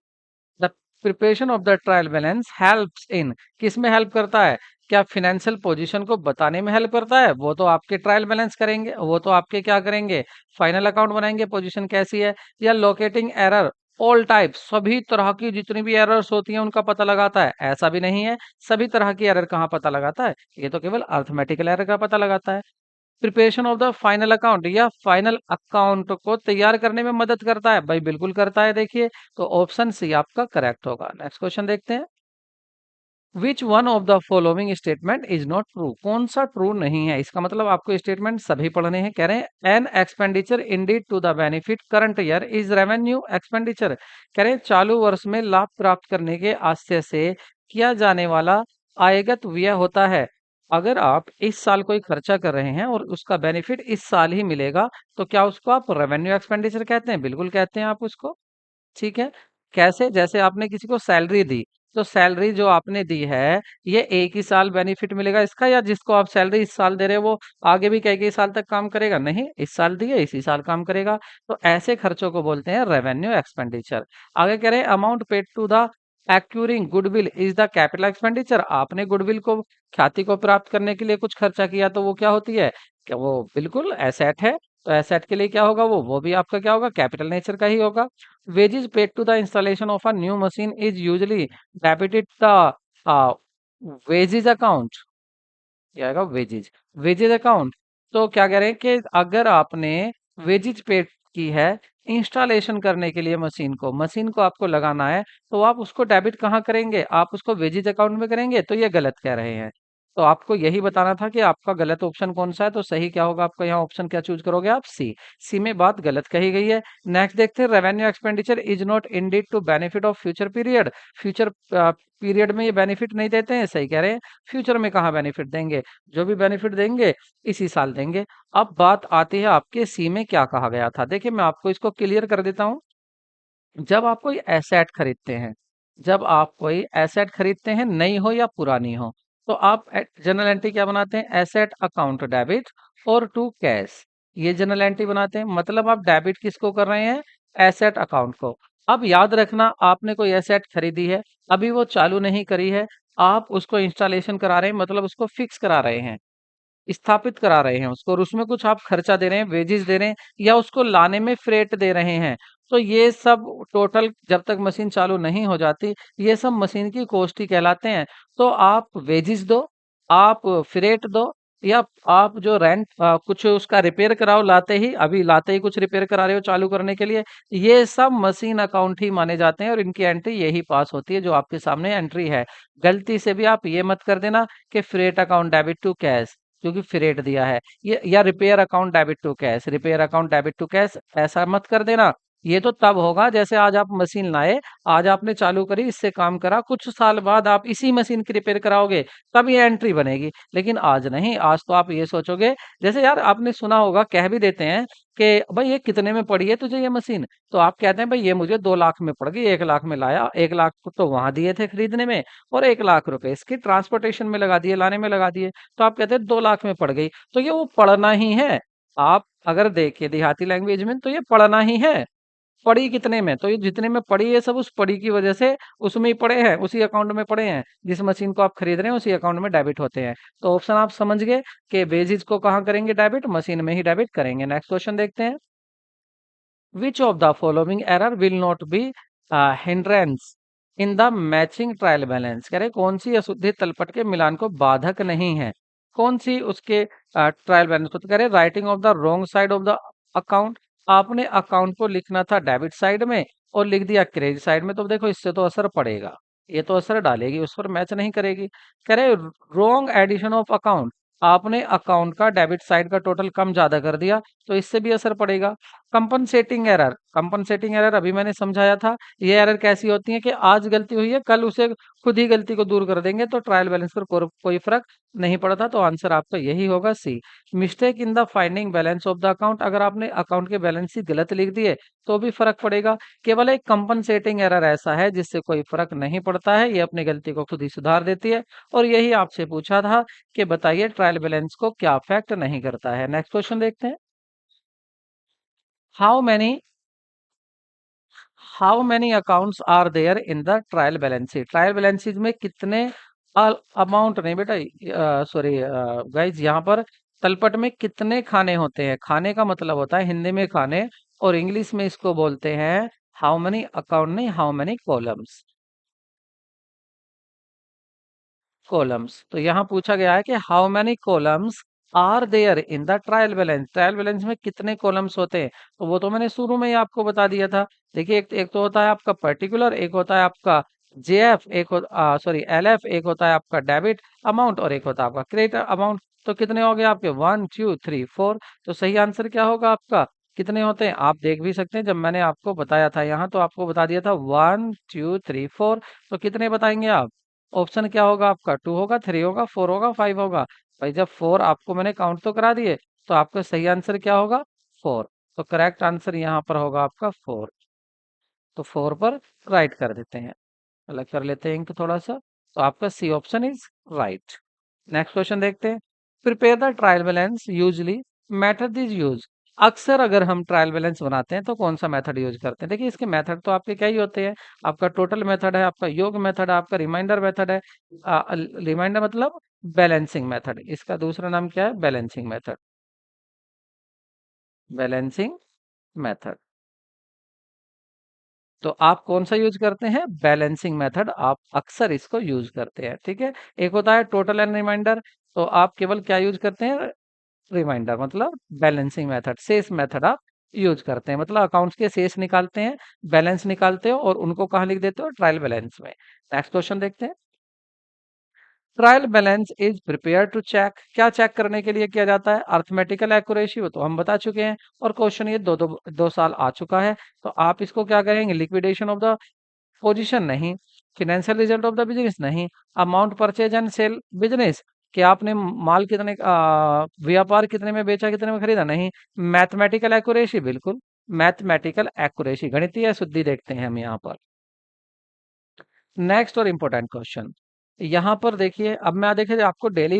the preparation of the trial balance helps in, किस में हेल्प करता है? क्या फिनेंशियल पोजीशन को बताने में हेल्प करता है? वो तो आपके ट्रायल बैलेंस करेंगे, वो तो आपके क्या करेंगे? फाइनल अकाउंट बनाएंगे, पोजीशन कैसी है। या लोकेटिंग एरर ऑल टाइप, सभी तरह की जितनी भी एरर्स होती हैं उनका पता लगाता है? ऐसा भी नहीं है। सभी तरह की एरर कहाँ पता लगाता है? ये तो केवल अर्थमेटिकल एरर का पता लगाता है। Preparation of the final account, या फाइनल अकाउंट को तैयार करने में मदद करता है? भाई बिल्कुल करता है, देखिए। तो ऑप्शन सी आपका करेक्ट होगा। नेक्स्ट क्वेश्चन देखते हैं। Which one of the following statement is not true? कौन सा ट्रू नहीं है? इसका मतलब आपको स्टेटमेंट सभी पढ़ने हैं। कह रहे हैं an expenditure indeed to the benefit current year is revenue expenditure. कह रहे हैं चालू वर्ष में लाभ प्राप्त करने के आशय से किया जाने वाला आयगत व्यय होता है। अगर आप इस साल कोई खर्चा कर रहे हैं और उसका बेनिफिट इस साल ही मिलेगा, तो क्या उसको आप रेवेन्यू एक्सपेंडिचर कहते हैं? बिल्कुल कहते हैं आप उसको। ठीक है। कैसे? जैसे आपने किसी को सैलरी दी, तो सैलरी जो आपने दी है, ये एक ही साल बेनिफिट मिलेगा इसका, या जिसको आप सैलरी इस साल दे रहे हो वो आगे भी कई कई साल तक काम करेगा? नहीं, इस साल दी है इसी साल काम करेगा। तो ऐसे खर्चों को बोलते हैं रेवेन्यू एक्सपेंडिचर। आगे कह रहे हैं amount paid to the acquiring goodwill is the capital expenditure. आपने गुडविल को, ख्याति को प्राप्त करने के लिए कुछ खर्चा किया, तो वो क्या होती है? क्या वो बिल्कुल एसेट है। तो एसेट के लिए क्या होगा? वो भी आपका क्या होगा? कैपिटल नेचर का ही होगा। Wages paid to the installation of a new machine is usually debited the uh, wages account। क्या आएगा? Wages, wages account. तो क्या कह रहे हैं कि अगर आपने वेजेज पे की है इंस्टॉलेशन करने के लिए मशीन को आपको लगाना है, तो आप उसको डेबिट कहाँ करेंगे? आप उसको वेजेज अकाउंट में करेंगे। तो ये गलत कह रहे हैं। तो आपको यही बताना था कि आपका गलत ऑप्शन कौन सा है। तो सही क्या होगा आपका? यहाँ ऑप्शन क्या चूज करोगे आप? सी। सी में बात गलत कही गई है। नेक्स्ट देखते हैं, revenue expenditure is not indeed to benefit of future period. Future period में ये बेनिफिट नहीं देते हैं, सही कह रहे हैं। फ्यूचर में कहाँ बेनिफिट देंगे? जो भी बेनिफिट देंगे इसी साल देंगे। अब बात आती है आपके सी में क्या कहा गया था। देखिए मैं आपको इसको क्लियर कर देता हूँ। जब आप कोई एसेट खरीदते हैं, जब आप कोई एसेट खरीदते हैं, नई हो या पुरानी हो, तो आप जनरल एंट्री क्या बनाते हैं? एसेट अकाउंट डेबिट और टू कैश, ये जनरल एंट्री बनाते हैं। मतलब आप डेबिट किसको कर रहे हैं? एसेट अकाउंट को। अब याद रखना, आपने कोई एसेट खरीदी है, अभी वो चालू नहीं करी है, आप उसको इंस्टॉलेशन करा रहे हैं, मतलब उसको फिक्स करा रहे हैं, स्थापित करा रहे हैं उसको, और उसमें कुछ आप खर्चा दे रहे हैं, वेजेस दे रहे हैं, या उसको लाने में फ्रेट दे रहे हैं। तो ये सब टोटल जब तक मशीन चालू नहीं हो जाती, ये सब मशीन की कॉस्ट ही कहलाते हैं। तो आप वेजेस दो, आप फ्रेट दो, या आप जो रेंट कुछ उसका रिपेयर कराओ, लाते ही कुछ रिपेयर करा रहे हो चालू करने के लिए, ये सब मशीन अकाउंट ही माने जाते हैं और इनकी एंट्री यही पास होती है जो आपके सामने एंट्री है। गलती से भी आप ये मत कर देना कि freight account debit to cash, क्योंकि फ्रेट दिया है ये, या repair account debit to cash, repair account debit to cash, ऐसा मत कर देना। ये तो तब होगा जैसे आज आप मशीन लाए, आज आपने चालू करी, इससे काम करा, कुछ साल बाद आप इसी मशीन की रिपेयर कराओगे, तब ये एंट्री बनेगी। लेकिन आज नहीं, आज तो आप ये सोचोगे, जैसे यार आपने सुना होगा, कह भी देते हैं कि भाई ये कितने में पड़ी है तुझे ये मशीन? तो आप कहते हैं भाई ये मुझे 2 लाख में पड़ गई, 1 लाख में लाया, 1 लाख तो वहां दिए थे खरीदने में, और 1 लाख रुपए इसकी ट्रांसपोर्टेशन में लगा दिए, लाने में लगा दिए, तो आप कहते हैं 2 लाख में पड़ गई। तो ये वो पढ़ना ही है। आप अगर देखिए देहाती लैंग्वेज में, तो ये पढ़ना ही है। पड़ी कितने में? तो ये जितने में पड़ी है सब उस पड़ी की वजह से उसमें ही पड़े हैं, उसी अकाउंट में पड़े हैं, जिस मशीन को आप खरीद रहे हैं उसी अकाउंट में डेबिट होते हैं। तो ऑप्शन आप समझ गए कि बेसिस को कहाँ करेंगे डेबिट? मशीन में ही डेबिट करेंगे। नेक्स्ट क्वेश्चन देखते हैं। Which of the following error will not B hindrance in the matching trial balance? कह रहे कौन सी अशुद्धि तलपट के मिलान को बाधक नहीं है? कौन सी उसके ट्रायल बैलेंस को? तो कह रहे writing of the wrong side of the account. आपने अकाउंट को लिखना था डेबिट साइड में और लिख दिया क्रेडिट साइड में, तो देखो इससे तो असर पड़ेगा, ये तो असर डालेगी, उस पर मैच नहीं करेगी। कह रहे रॉन्ग एडिशन ऑफ अकाउंट, आपने अकाउंट का डेबिट साइड का टोटल कम ज्यादा कर दिया, तो इससे भी असर पड़ेगा। कंपनसेटिंग एरर, कंपनसेटिंग एरर अभी मैंने समझाया था। ये एरर कैसी होती है कि आज गलती हुई है, कल उसे खुद ही गलती को दूर कर देंगे, तो ट्रायल बैलेंस पर कोई फर्क नहीं पड़ता। तो आंसर आपका यही होगा C. Mistake in the finding balance of the account, अगर आपने अकाउंट के बैलेंस ही गलत लिख दिए तो भी फर्क पड़ेगा। केवल एक कंपनसेटिंग एरर ऐसा है जिससे कोई फर्क नहीं पड़ता है, ये अपनी गलती को खुद ही सुधार देती है। और यही आपसे पूछा था कि बताइए ट्रायल बैलेंस को क्या अफेक्ट नहीं करता है। नेक्स्ट क्वेश्चन देखते हैं। How many how many accounts are there in the trial balance sheet? Trial balance sheet में कितने अमाउंट नहीं बेटा, सॉरी गाइज, यहाँ पर तलपट में कितने खाने होते हैं? खाने का मतलब होता है हिंदी में खाने, और इंग्लिश में इसको बोलते हैं हाउ मैनी अकाउंट, नहीं हाउ मैनी कॉलम्स। कॉलम्स। तो यहाँ पूछा गया है कि how many columns are there in the trial balance. Trial balance में कितने कॉलम्स होते हैं, तो वो तो मैंने शुरू में ही आपको बता दिया था। देखिए एक तो होता है आपका पर्टिकुलर, एक होता है आपका जेएफ, एक सॉरी एलएफ, एक होता है आपका डेबिट अमाउंट और एक होता है आपका क्रेडिट अमाउंट। तो कितने हो गए आपके 1 2 3 4। तो सही आंसर क्या होगा आपका, कितने होते हैं आप देख भी सकते हैं, जब मैंने आपको बताया था यहाँ तो आपको बता दिया था 1 2 3 4। तो कितने बताएंगे आप, ऑप्शन क्या होगा आपका, 2 होगा, 3 होगा, 4 होगा, 5 होगा। भाई जब 4 आपको मैंने काउंट तो करा दिए, तो आपका सही आंसर क्या होगा, 4। तो करेक्ट आंसर यहाँ पर होगा आपका 4। तो 4 पर राइट कर देते हैं, अलग कर लेते हैं इंक थोड़ा सा। तो आपका C option is right. Next question देखते हैं। Prepare the trial balance usually method is use. अक्सर अगर हम ट्रायल बैलेंस बनाते हैं तो कौन सा मेथड यूज करते हैं। देखिए इसके मेथड तो आपके क्या ही होते हैं, आपका टोटल मेथड है, आपका योग मेथड है, आपका रिमाइंडर मेथड है। रिमाइंडर मतलब बैलेंसिंग मेथड, इसका दूसरा नाम क्या है, बैलेंसिंग मेथड। Balancing method. तो आप कौन सा यूज करते हैं, बैलेंसिंग मेथड आप अक्सर इसको यूज करते हैं, ठीक है। एक होता है टोटल एंड रिमाइंडर, तो आप केवल क्या यूज करते हैं, रिमाइंडर मतलब बैलेंसिंग मेथड, शेष मेथड आप यूज करते हैं, मतलब अकाउंट्स के शेष निकालते हैं, बैलेंस निकालते हो और उनको कहाँ लिख देते हो, ट्रायल बैलेंस में। नेक्स्ट क्वेश्चन देखते हैं। Trial balance is prepare to check, क्या चेक करने के लिए किया जाता है, अर्थमेटिकल एक्यूरेसी, वो तो हम बता चुके हैं। और क्वेश्चन ये 2 साल आ चुका है, तो आप इसको क्या करेंगे, लिक्विडेशन ऑफ द पोजीशन नहीं, financial result of the business नहीं, amount purchase and sale business, कि आपने माल कितने व्यापार कितने में बेचा, कितने में खरीदा नहीं, मैथमेटिकल एक्यूरेसी, बिल्कुल मैथमेटिकल एक्यूरेसी, गणितीय शुद्धि देखते हैं हम यहाँ पर। नेक्स्ट और इम्पोर्टेंट क्वेश्चन, यहाँ पर देखिए, अब मैं देखिए आपको डेली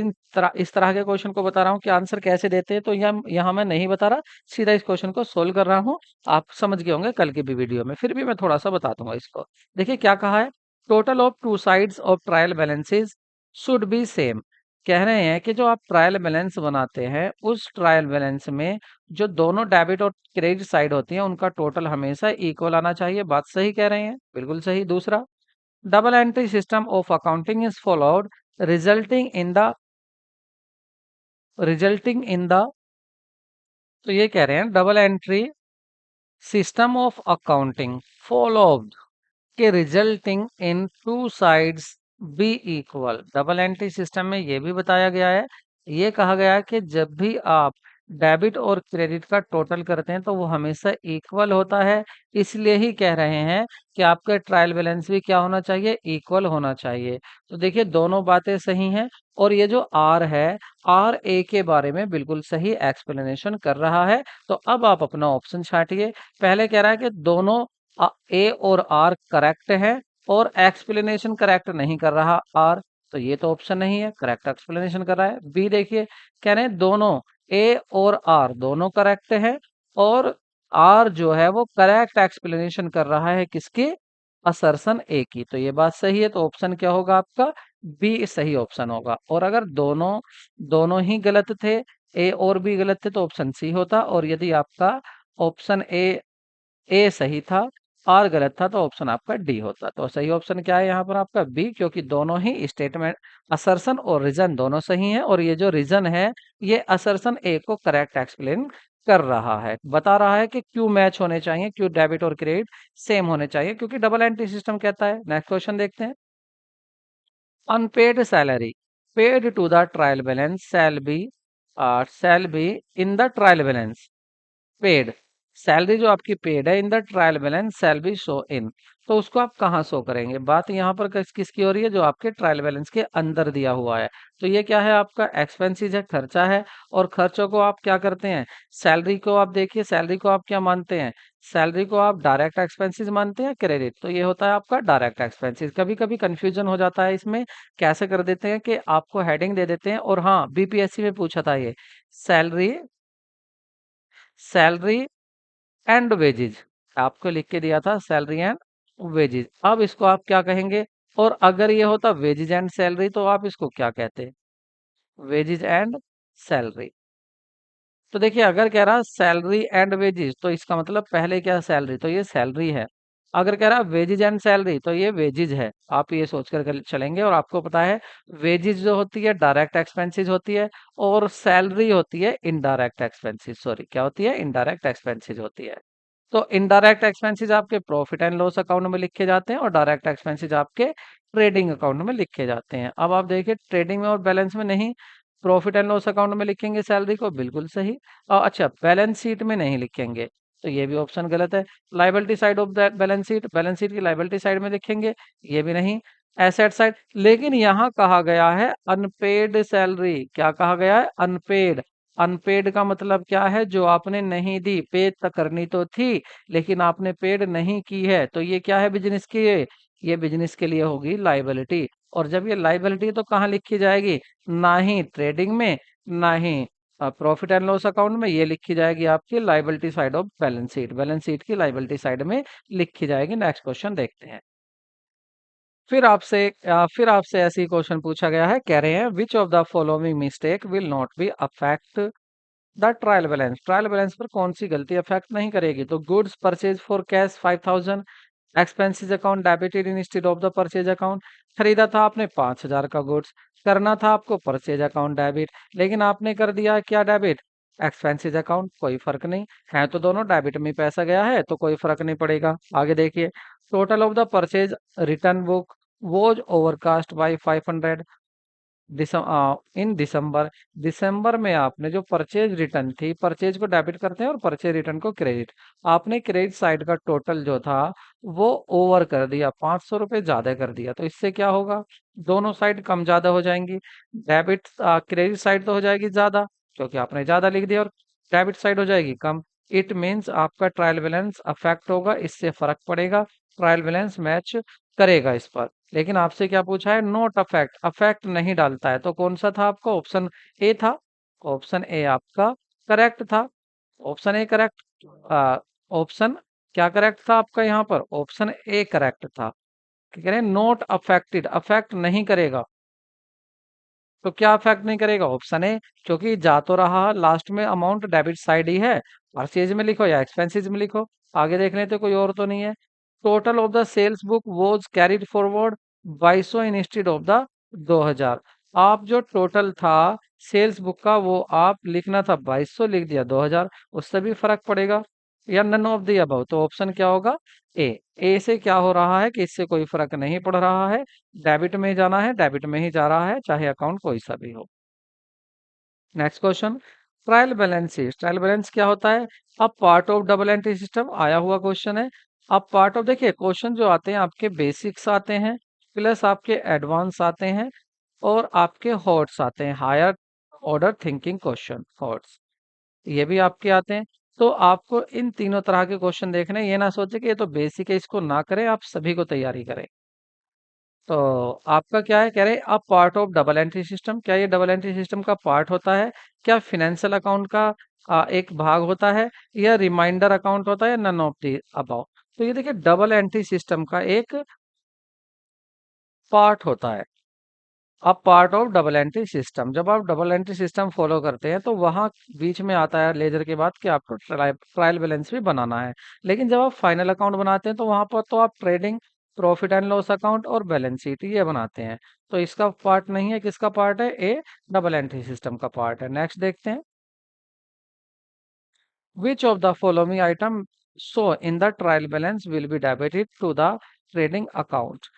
इस तरह के क्वेश्चन को बता रहा हूँ कि आंसर कैसे देते हैं, तो यहाँ मैं नहीं बता रहा, सीधा इस क्वेश्चन को सोल्व कर रहा हूँ। आप समझ गए होंगे कल की भी वीडियो में, फिर भी मैं थोड़ा सा बता दूंगा इसको। देखिए क्या कहा है, total of two sides of trial balances should be same. कह रहे हैं कि जो आप ट्रायल बैलेंस बनाते हैं, उस ट्रायल बैलेंस में जो दोनों डेबिट और क्रेडिट साइड होती हैं, उनका टोटल हमेशा इक्वल आना चाहिए। बात सही कह रहे हैं, बिल्कुल सही। दूसरा, double entry system of accounting is followed, resulting in the resulting in the तो ये कह रहे हैं double entry system of accounting followed के resulting in two sides be equal. Double entry system में ये भी बताया गया है, ये कहा गया है कि जब भी आप डेबिट और क्रेडिट का टोटल करते हैं तो वो हमेशा इक्वल होता है। इसलिए ही कह रहे हैं कि आपका ट्रायल बैलेंस भी क्या होना चाहिए, इक्वल होना चाहिए। तो देखिए दोनों बातें सही हैं। और ये जो आर है, आर ए के बारे में बिल्कुल सही एक्सप्लेनेशन कर रहा है। तो अब आप अपना ऑप्शन छांटिए। पहले कह रहा है कि दोनों ए और आर करेक्ट है और एक्सप्लेनेशन करेक्ट नहीं कर रहा आर, तो ये तो ऑप्शन नहीं है, करेक्ट एक्सप्लेनेशन कर रहा है। बी देखिए, कह रहे हैं दोनों ए और आर दोनों करेक्ट है और आर जो है वो करेक्ट एक्सप्लेनेशन कर रहा है किसकी, असर्शन ए की। तो ये बात सही है, तो ऑप्शन क्या होगा आपका, बी सही ऑप्शन होगा। और अगर दोनों दोनों ही गलत थे, ए और बी गलत थे, तो ऑप्शन सी होता। और यदि आपका ऑप्शन ए सही था, आर गलत था, तो ऑप्शन आपका डी होता। तो सही ऑप्शन क्या है यहाँ पर आपका बी, क्योंकि दोनों ही स्टेटमेंट असर्शन और रीजन दोनों सही हैं। और ये जो रीजन है, ये असर्शन ए को करेक्ट एक्सप्लेन कर रहा है, बता रहा है कि क्यों मैच होने चाहिए, क्यों डेबिट और क्रेडिट सेम होने चाहिए, क्योंकि डबल एंट्री सिस्टम कहता है। नेक्स्ट क्वेश्चन देखते हैं। Unpaid salary paid to the trial balance shall be in the trial balance paid. Salary जो आपकी पेड है in the trial balance shall be show in, तो उसको आप कहाँ शो करेंगे। बात यहाँ पर किसकी हो रही है, जो आपके ट्रायल बैलेंस के अंदर दिया हुआ है। तो ये क्या है, आपका एक्सपेंसिस है, खर्चा है। और खर्चों को आप क्या करते हैं, सैलरी को आप देखिए, सैलरी को आप क्या मानते हैं, सैलरी को आप डायरेक्ट एक्सपेंसिस मानते हैं, क्रेडिट। तो ये होता है आपका डायरेक्ट एक्सपेंसिस। कभी कभी कंफ्यूजन हो जाता है इसमें, कैसे कर देते हैं कि आपको हेडिंग दे देते हैं। और हाँ, बीपीएससी में पूछा था ये, सैलरी सैलरी एंड वेजेज, आपको लिख के दिया था सैलरी एंड वेजेज। अब इसको आप क्या कहेंगे, और अगर ये होता वेजेज एंड सैलरी, तो आप इसको क्या कहते, वेजेज एंड सैलरी। तो देखिए अगर कह रहा सैलरी एंड वेजेस, तो इसका मतलब पहले क्या, सैलरी, तो ये सैलरी है। अगर कह रहा है वेजेज एंड सैलरी, तो ये वेजेज है, आप ये सोच कर चलेंगे। और आपको पता है वेजेज जो होती है डायरेक्ट एक्सपेंसेस होती है, और सैलरी होती है इनडायरेक्ट एक्सपेंसेस। सॉरी, क्या होती है? इनडायरेक्ट एक्सपेंसेस होती है। तो इनडायरेक्ट एक्सपेंसेस आपके प्रॉफिट एंड लॉस अकाउंट में लिखे जाते हैं, और डायरेक्ट एक्सपेंसेस आपके ट्रेडिंग अकाउंट में लिखे जाते हैं। अब आप देखिए ट्रेडिंग में और बैलेंस में नहीं, प्रॉफिट एंड लॉस अकाउंट में लिखेंगे सैलरी को, बिल्कुल सही। अच्छा, बैलेंस शीट में नहीं लिखेंगे, तो ये भी ऑप्शन गलत है। Liability side of that balance sheet, balance sheet की लाइबिलिटी साइड में लिखेंगे, ये भी नहीं। एसेट साइड, लेकिन यहाँ कहा गया है अनपेड सैलरी। क्या कहा गया है? अनपेड। अनपेड का मतलब क्या है? जो आपने नहीं दी, पे तो करनी तो थी लेकिन आपने पेड नहीं की है, तो ये क्या है? बिजनेस की है, ये बिजनेस के लिए होगी लाइबिलिटी। और जब ये लाइबिलिटी तो कहाँ लिखी जाएगी? ना ही ट्रेडिंग में, ना ही प्रॉफिट एंड लॉस अकाउंट में, ये लिखी जाएगी आपकी liability side of balance sheet. Balance sheet की लाइबिलिटी साइड में लिखी जाएगी। नेक्स्ट क्वेश्चन देखते हैं। फिर आपसे ऐसी क्वेश्चन पूछा गया है, कह रहे हैं which of the following mistake will not B affect the trial balance. Trial balance पर कौन सी गलती अफेक्ट नहीं करेगी? तो goods purchase for cash 5000, expenses account debited instead of the purchase account. खरीदा था आपने 5000 का गुड्स, करना था आपको परचेज अकाउंट डेबिट, लेकिन आपने कर दिया क्या डेबिट? Expenses account. कोई फर्क नहीं है, तो दोनों डेबिट में पैसा गया है, तो कोई फर्क नहीं पड़ेगा। आगे देखिए, total of the purchase return book was overcast by 500 इन दिसंबर। दिसंबर में आपने जो परचेज रिटर्न थी, परचेज को डेबिट करते हैं और परचेज रिटर्न को क्रेडिट, आपने क्रेडिट साइड का टोटल जो था वो ओवर कर दिया, 500 रुपये ज्यादा कर दिया। तो इससे क्या होगा? दोनों साइड कम ज्यादा हो जाएंगी। डेबिट क्रेडिट साइड तो हो जाएगी ज्यादा, क्योंकि आपने ज्यादा लिख दिया, और डेबिट साइड हो जाएगी कम। इट मीन्स आपका ट्रायल बैलेंस अफेक्ट होगा, इससे फर्क पड़ेगा। ट्रायल बैलेंस मैच करेगा इस पर। लेकिन आपसे क्या पूछा है? नोट अफेक्ट, अफेक्ट नहीं डालता है। तो कौन सा था आपका? ऑप्शन ए था। ऑप्शन ए आपका करेक्ट था। Option A correct. ऑप्शन क्या करेक्ट था आपका? यहाँ पर ऑप्शन ए करेक्ट था। क्या कह रहे हैं? नोट अफेक्टेड, अफेक्ट नहीं करेगा। तो क्या अफेक्ट नहीं करेगा? ऑप्शन है, क्योंकि जा तो रहा लास्ट में अमाउंट डेबिट साइड ही है। परचेज में लिखो या एक्सपेंसेस में लिखो, आगे देख लेते कोई और तो नहीं है। Total of the sales book was carried forward 2200 instead of the 2000। आप जो टोटल था सेल्स बुक का, वो आप लिखना था 2200, लिख दिया 2000, उससे भी फर्क पड़ेगा। या नन ऑफ द अबव, तो ऑप्शन क्या होगा? ए। ए से क्या हो रहा है कि इससे कोई फर्क नहीं पड़ रहा है, डेबिट में ही जाना है, डेबिट में ही जा रहा है, चाहे अकाउंट कोई सा भी हो। Next question, trial balance sheet. Trial balance क्या होता है? अब part of double entry system आया हुआ क्वेश्चन है। अब पार्ट ऑफ, देखिए क्वेश्चन जो आते हैं आपके बेसिक्स आते हैं, प्लस आपके एडवांस आते हैं, और आपके हॉट्स आते हैं, higher order thinking question HOTS, ये भी आपके आते हैं। तो आपको इन तीनों तरह के क्वेश्चन देखने हैं। ये ना सोचे कि ये तो बेसिक है, इसको ना करें, आप सभी को तैयारी करें। तो आपका क्या है? कह रहे अब part of double entry system, क्या ये डबल एंट्री सिस्टम का पार्ट होता है? क्या फिनेंशियल अकाउंट का एक भाग होता है, या रिमाइंडर अकाउंट होता है, नन ऑफ दी अबाउ? तो ये देखिए डबल एंट्री सिस्टम का एक पार्ट होता है। अब part of double entry system, जब आप डबल एंट्री सिस्टम फॉलो करते हैं तो वहां बीच में आता है लेजर के बाद कि आपको ट्रायल बैलेंस भी बनाना है। लेकिन जब आप फाइनल अकाउंट बनाते हैं तो वहां पर तो आप trading, profit and loss account और बैलेंस शीट ये बनाते हैं। तो इसका पार्ट नहीं है, किसका पार्ट है? ए, डबल एंट्री सिस्टम का पार्ट है। नेक्स्ट देखते हैं, which of the following item so in the trial balance will be debited to the trading account?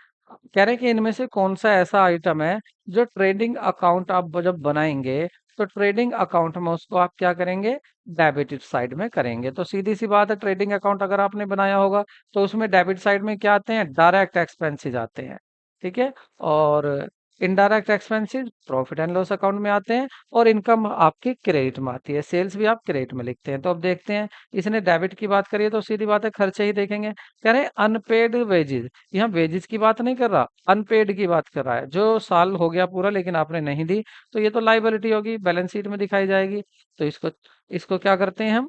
कह रहे हैं कि इनमें से कौन सा ऐसा आइटम है जो ट्रेडिंग अकाउंट आप जब बनाएंगे तो ट्रेडिंग अकाउंट में उसको आप क्या करेंगे? डेबिटेड साइड में करेंगे। तो सीधी सी बात है, ट्रेडिंग अकाउंट अगर आपने बनाया होगा तो उसमें डेबिट साइड में क्या आते हैं? डायरेक्ट एक्सपेंसेस आते हैं, ठीक है। और indirect expenses profit and loss account में आते हैं, और इनकम आपकी क्रेडिट में आती है, सेल्स भी आप क्रेडिट में लिखते हैं। तो अब देखते हैं, इसने डेबिट की बात करी है तो सीधी बात है खर्चे ही देखेंगे। कह रहे हैं अनपेड वेजेस, यहाँ वेजेस की बात नहीं कर रहा, अनपेड की बात कर रहा है। जो साल हो गया पूरा लेकिन आपने नहीं दी, तो ये तो लाइबिलिटी होगी, बैलेंस शीट में दिखाई जाएगी। तो इसको इसको क्या करते हैं हम?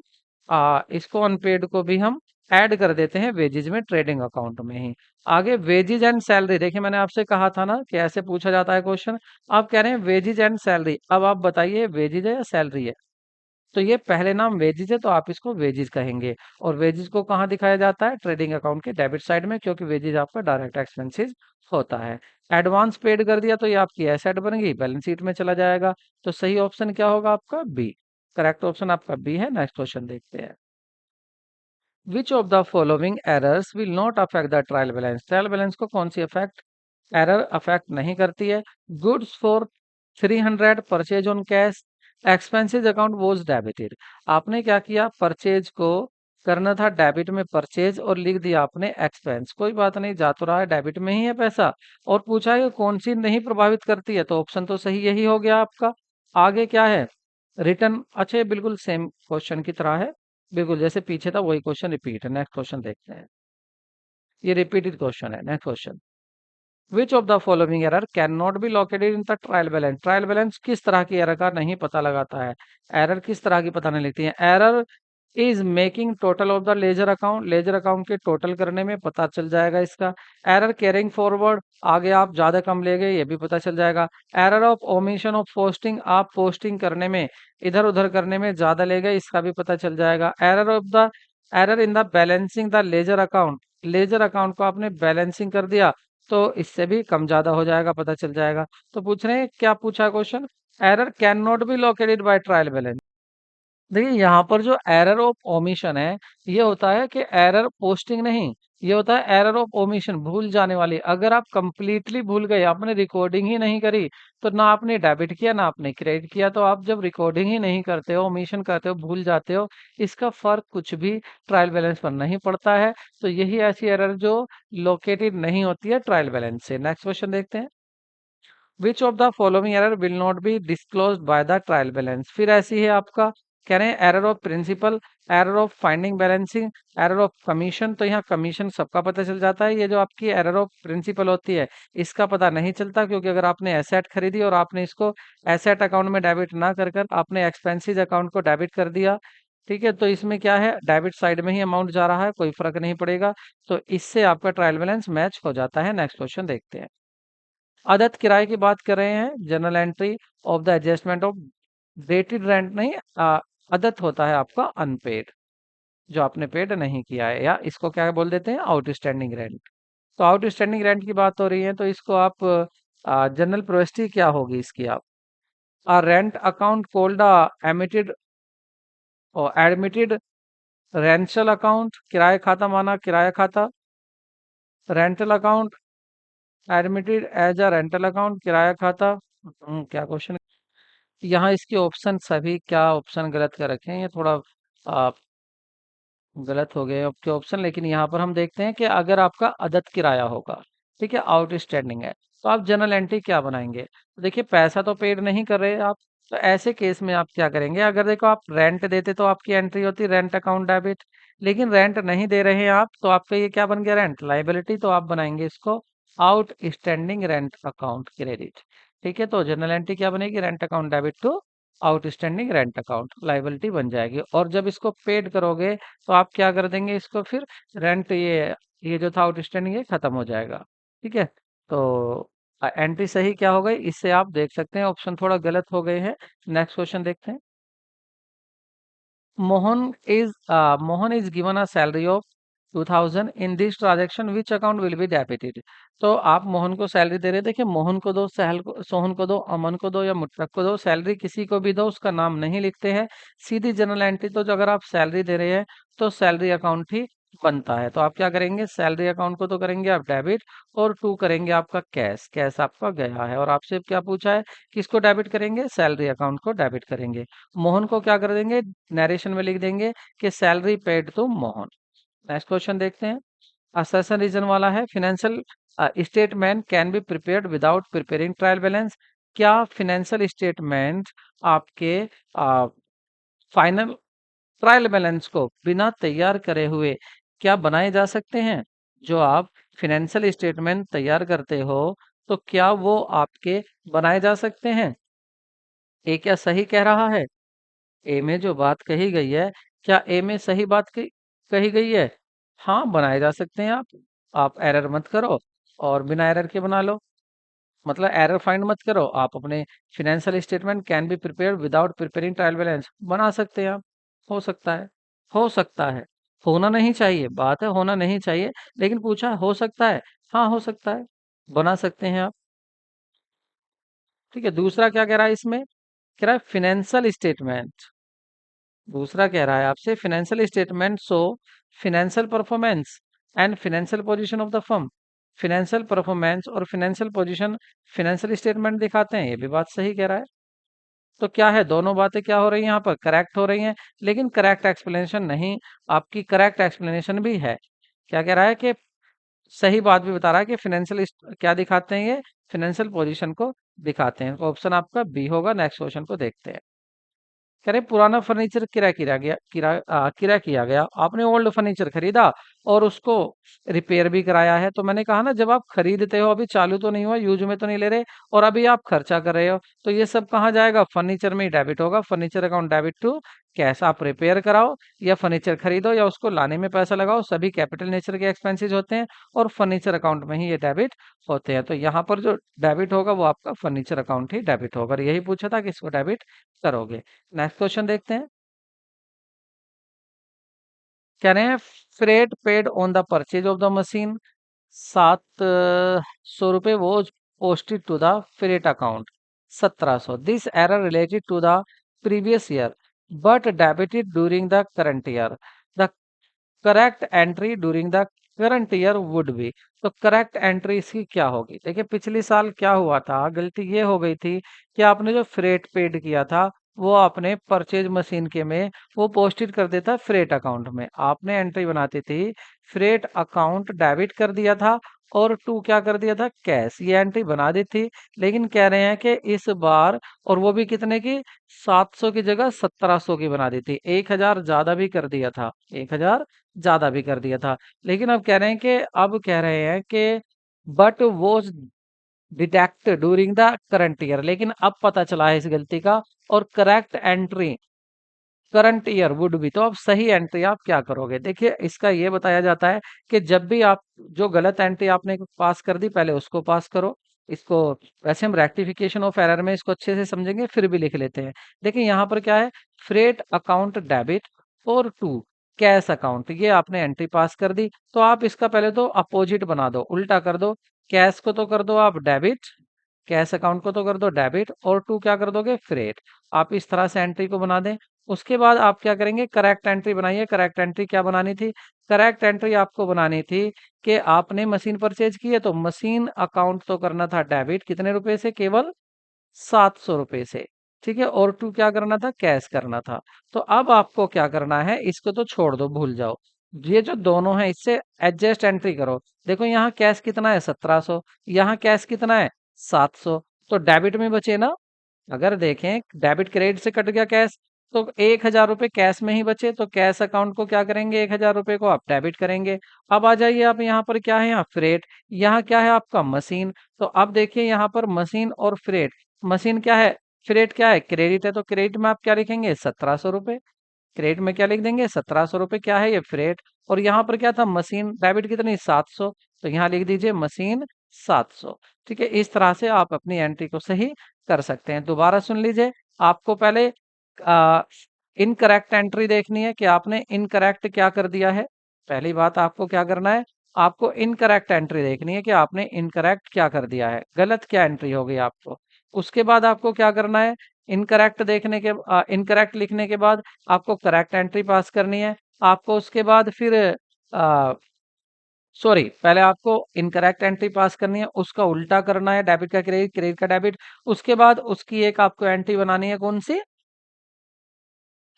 इसको अनपेड को भी हम ऐड कर देते हैं वेजेज में, ट्रेडिंग अकाउंट में ही। आगे वेजेज एंड सैलरी, देखिए मैंने आपसे कहा था ना कि ऐसे पूछा जाता है क्वेश्चन। आप कह रहे हैं वेजेज एंड सैलरी, अब आप बताइए वेजेज है या सैलरी है? तो ये पहले नाम वेजिज है तो आप इसको वेजिज कहेंगे। और वेजिज को कहाँ दिखाया जाता है? ट्रेडिंग अकाउंट के डेबिट साइड में, क्योंकि वेजिज आपका डायरेक्ट एक्सपेंसेस होता है। एडवांस पेड कर दिया तो ये आपकी एसेट बन गई, बैलेंस शीट में चला जाएगा। तो सही ऑप्शन क्या होगा आपका? बी। करेक्ट ऑप्शन आपका बी है। नेक्स्ट क्वेश्चन देखते हैं। Which of the following errors will not affect the trial balance? Trial balance को कौन सी अफेक्ट एरर अफेक्ट नहीं करती है? Goods for 300 purchase on cash, expenses account was debited. आपने क्या किया? परचेज को करना था डेबिट में परचेज और लिख दिया आपने एक्सपेंस। कोई बात नहीं, जा तो रहा है, डेबिट में ही है पैसा। और पूछा है कि कौन सी नहीं प्रभावित करती है, तो ऑप्शन तो सही यही हो गया आपका। आगे क्या है? रिटर्न। अच्छा, ये बिल्कुल सेम क्वेश्चन की तरह है, बिल्कुल जैसे पीछे था वही क्वेश्चन रिपीट है। नेक्स्ट क्वेश्चन देखते हैं। ये रिपीटेड क्वेश्चन है। Next question. Which of the following error can not be located in the trial balance? Trial balance किस तरह की एरर का नहीं पता लगाता है? एरर किस तरह की पता नहीं लगती है? Error is making total of the ledger account, ledger account के टोटल करने में पता चल जाएगा इसका। एरर कैरिंग फॉरवर्ड, आगे आप ज्यादा कम ले गए ये भी पता चल जाएगा। Error of omission of posting, आप पोस्टिंग करने में इधर उधर करने में ज्यादा ले गए, इसका भी पता चल जाएगा। Error of the error in the balancing the ledger account, ledger account को आपने बैलेंसिंग कर दिया तो इससे भी कम ज्यादा हो जाएगा, पता चल जाएगा। तो पूछ रहे हैं क्या पूछा question? Error can not be located by trial balance. देखिए यहाँ पर जो एरर ऑफ ओमिशन है, ये होता है कि एरर पोस्टिंग नहीं, ये होता है एरर ऑफ ओमिशन, भूल जाने वाली। अगर आप कंप्लीटली भूल गए, आपने रिकॉर्डिंग ही नहीं करी, तो ना आपने डेबिट किया ना आपने क्रेडिट किया, तो आप जब रिकॉर्डिंग ही नहीं करते हो, ओमिशन करते हो, भूल जाते हो, इसका फर्क कुछ भी ट्रायल बैलेंस पर नहीं पड़ता है। तो यही ऐसी एरर जो लोकेटेड नहीं होती है ट्रायल बैलेंस से। नेक्स्ट क्वेश्चन देखते हैं। Which of the following error will not be disclosed by the trial balance? फिर ऐसी है आपका, कह रहे हैं error of principle, error of finding balancing, error of commission. तो यहाँ कमीशन सबका पता चल जाता है। ये जो आपकी एरर ऑफ प्रिंसिपल होती है, इसका पता नहीं चलता, क्योंकि अगर आपने एसेट खरीदी और आपने इसको एसेट अकाउंट में डेबिट ना कर कर आपने एक्सपेंसिस अकाउंट को डेबिट कर दिया, ठीक है, तो इसमें क्या है? डेबिट साइड में ही अमाउंट जा रहा है, कोई फर्क नहीं पड़ेगा। तो इससे आपका ट्रायल बैलेंस मैच हो जाता है। नेक्स्ट क्वेश्चन देखते हैं। अदद किराए की बात कर रहे हैं, general entry of the adjustment of dated rent नहीं, अदद होता है आपका अनपेड, जो आपने पेड नहीं किया है, या इसको क्या बोल देते हैं? Outstanding rent. तो आउटस्टैंडिंग रेंट की बात हो रही है, तो इसको आप जनरल प्रोविटी क्या होगी इसकी? आप रेंट अकाउंट कॉल्ड एमिटेड और एडमिटेड रेंशल अकाउंट, किराए खाता माना किराया खाता, rental account admitted as a rental account, किराया खाता। क्या क्वेश्चन? यहाँ इसके ऑप्शन सभी क्या ऑप्शन गलत कर रखे हैं, ये थोड़ा आ, गलत हो गए आपके ऑप्शन। लेकिन यहाँ पर हम देखते हैं कि अगर आपका अदद किराया होगा, ठीक है, आउटस्टैंडिंग है, तो आप जनरल एंट्री क्या बनाएंगे? तो देखिए पैसा तो पेड नहीं कर रहे आप, तो ऐसे केस में आप क्या करेंगे? अगर देखो आप रेंट देते तो आपकी एंट्री होती रेंट अकाउंट डेबिट, लेकिन रेंट नहीं दे रहे हैं आप, तो आपका ये क्या बन गया? Rent liability. तो आप बनाएंगे इसको आउटस्टैंडिंग रेंट अकाउंट क्रेडिट। ठीक है, तो जनरल एंट्री क्या बनेगी? Rent account debit to outstanding rent account, liability बन जाएगी। और जब इसको पेड करोगे तो आप क्या कर देंगे इसको? फिर रेंट, ये जो था आउटस्टैंडिंग, ये खत्म हो जाएगा। ठीक है, तो एंट्री सही क्या हो गई, इससे आप देख सकते हैं ऑप्शन थोड़ा गलत हो गए हैं। नेक्स्ट क्वेश्चन देखते हैं। Mohan Mohan is given a salary of 2000 in this transaction, which account will be debited? तो आप मोहन को सैलरी दे रहे हैं, देखिए मोहन को दो, सहल को, सोहन को दो, अमन को दो या मुट्रक को दो, सैलरी किसी को भी दो, उसका नाम नहीं लिखते हैं, सीधी जनरल एंट्री। तो जो अगर आप सैलरी दे रहे हैं तो सैलरी अकाउंट ही बनता है। तो आप क्या करेंगे? सैलरी अकाउंट को तो करेंगे आप डेबिट, और टू करेंगे आपका कैश, कैश आपका गया है। और आपसे क्या पूछा है? किसको डेबिट करेंगे? सैलरी अकाउंट को डेबिट करेंगे। मोहन को क्या कर देंगे? नरेशन में लिख देंगे कि salary paid to Mohan. Next question देखते हैं। असेसन रीजन वाला है, financial statement can be prepared without preparing trial balance. क्या फाइनेंशियल स्टेटमेंट आपके फाइनल ट्रायल बैलेंस को बिना तैयार करे हुए क्या बनाए जा सकते हैं? जो आप फाइनेंशियल स्टेटमेंट तैयार करते हो, तो क्या वो आपके बनाए जा सकते हैं? ए क्या सही कह रहा है? ए में जो बात कही गई है, क्या ए में सही बात कही गई है? हाँ, बनाए जा सकते हैं आप एरर मत करो और बिना एरर के बना लो। मतलब एरर फाइंड मत करो, आप अपने financial statement can be prepare without preparing trial balance, बना सकते हैं आप। हो सकता है, हो सकता है, होना नहीं चाहिए, बात है होना नहीं चाहिए, लेकिन पूछा है, हो सकता है, हाँ हो सकता है, बना सकते हैं आप। ठीक है, दूसरा क्या कह रहा है इसमें, कह रहा है फाइनेंशियल स्टेटमेंट, दूसरा कह रहा है आपसे financial statement show financial performance and financial position of the firm. Financial performance और फाइनेंशियल पोजीशन फाइनेंशियल स्टेटमेंट दिखाते हैं, ये भी बात सही कह रहा है। तो क्या है, दोनों बातें क्या हो रही हैं यहाँ पर, करेक्ट हो रही हैं, लेकिन करेक्ट एक्सप्लेनेशन नहीं, आपकी करेक्ट एक्सप्लेनेशन भी है। क्या कह रहा है कि सही बात भी बता रहा है कि फाइनेंशियल क्या दिखाते हैं, ये फाइनेंशियल पोजीशन को दिखाते हैं। ऑप्शन आपका बी होगा। नेक्स्ट क्वेश्चन को देखते हैं। कह रहे पुराना फर्नीचर किराया किया गया, आपने ओल्ड फर्नीचर खरीदा और उसको रिपेयर भी कराया है। तो मैंने कहा ना, जब आप खरीदते हो, अभी चालू तो नहीं हुआ, यूज में तो नहीं ले रहे, और अभी आप खर्चा कर रहे हो, तो ये सब कहाँ जाएगा, फर्नीचर में ही डेबिट होगा। Furniture account debit to cash. आप रिपेयर कराओ या फर्नीचर खरीदो या उसको लाने में पैसा लगाओ, सभी कैपिटल नेचर के एक्सपेंसेस होते हैं और फर्नीचर अकाउंट में ही ये डेबिट होते हैं। तो यहाँ पर जो डेबिट होगा वो आपका फर्नीचर अकाउंट ही डेबिट होगा, और यही पूछा था कि इसको डेबिट करोगे। नेक्स्ट क्वेश्चन देखते हैं। कह रहे हैं freight paid on the purchase of the machine 700 रुपये was posted to the freight account 1700। This error related to the previous year but debited during the current year. The correct entry during the current year would be. तो correct entry इसकी क्या होगी, देखिए पिछले साल क्या हुआ था, गलती ये हो गई थी कि आपने जो फ्रेट पेड किया था वो आपने परचेज मशीन के में वो पोस्टेड कर देता फ्रेट अकाउंट में, आपने एंट्री बनाती थी फ्रेट अकाउंट डेबिट कर दिया था और टू क्या कर दिया था, कैश, ये एंट्री बना दी थी। लेकिन कह रहे हैं कि इस बार, और वो भी कितने की, 700 की जगह 1700 की बना दी थी, 1000 ज्यादा भी कर दिया था, 1000 ज्यादा भी कर दिया था। लेकिन अब कह रहे हैं कि, अब कह रहे हैं कि बट वो deduct during the current year, लेकिन अब पता चला है इस गलती का, और correct entry current year would भी। तो अब सही एंट्री आप क्या करोगे, देखिए इसका ये बताया जाता है कि जब भी आप जो गलत एंट्री आपने पास कर दी पहले उसको पास करो। इसको वैसे हम रेक्टिफिकेशन ऑफ एरर में इसको अच्छे से समझेंगे, फिर भी लिख लेते हैं। देखिए यहाँ पर क्या है, फ्रेट अकाउंट डेबिट और टू कैश अकाउंट, ये आपने एंट्री पास कर दी, तो आप इसका पहले तो अपोजिट बना दो, उल्टा कर दो। कैश को तो कर दो आप डेबिट, कैश अकाउंट को तो कर दो डेबिट, और टू क्या कर दोगे, फ्रेट। आप इस तरह से एंट्री को बना दें। उसके बाद आप क्या करेंगे, करेक्ट एंट्री बनाइए। करेक्ट एंट्री क्या बनानी थी, करेक्ट एंट्री आपको बनानी थी कि आपने मशीन परचेज की है तो मशीन अकाउंट तो करना था डेबिट, कितने रुपए से, केवल 700 रुपए से। ठीक है, और टू क्या करना था, कैश करना था। तो अब आपको क्या करना है, इसको तो छोड़ दो, भूल जाओ, ये जो दोनों है इससे एडजस्ट एंट्री करो। देखो यहाँ कैश कितना है, 1700, यहाँ कैश कितना है, 700, तो डेबिट में बचे ना। अगर देखें डेबिट क्रेडिट से कट गया कैश, तो 1000 रुपये कैश में ही बचे, तो कैश अकाउंट को क्या करेंगे, 1000 रुपये को आप डेबिट करेंगे। अब आ जाइए आप यहाँ पर, क्या है यहाँ फ्रेट, यहाँ क्या है आपका मशीन। तो अब देखिए यहाँ पर मशीन और फ्रेट, मशीन क्या है, फ्रेट क्या है, क्रेडिट है, तो क्रेडिट में आप क्या लिखेंगे, 1700 रुपये। क्रेडिट में क्या लिख देंगे, 1700 रुपये, क्या है ये, फ्रेट। और यहाँ पर क्या था, मशीन डेबिट कितनी, 700, तो यहाँ लिख दीजिए मशीन 700। ठीक है, इस तरह से आप अपनी एंट्री को सही कर सकते हैं। दोबारा सुन लीजिए, आपको पहले इनकरेक्ट एंट्री देखनी है कि आपने इनकरेक्ट क्या कर दिया है। पहली बात आपको क्या करना है, आपको इनकरेक्ट एंट्री देखनी है कि आपने इनकरेक्ट क्या कर दिया है, गलत क्या एंट्री हो गई आपको। उसके बाद आपको क्या करना है, इनकरेक्ट देखने के इनकरेक्ट लिखने के बाद आपको करेक्ट एंट्री पास करनी है। आपको उसके बाद फिर सॉरी, पहले आपको इनकरेक्ट एंट्री पास करनी है, उसका उल्टा करना है, डेबिट का क्रेडिट, क्रेडिट का डेबिट। उसके बाद उसकी एक आपको एंट्री बनानी है, कौन सी,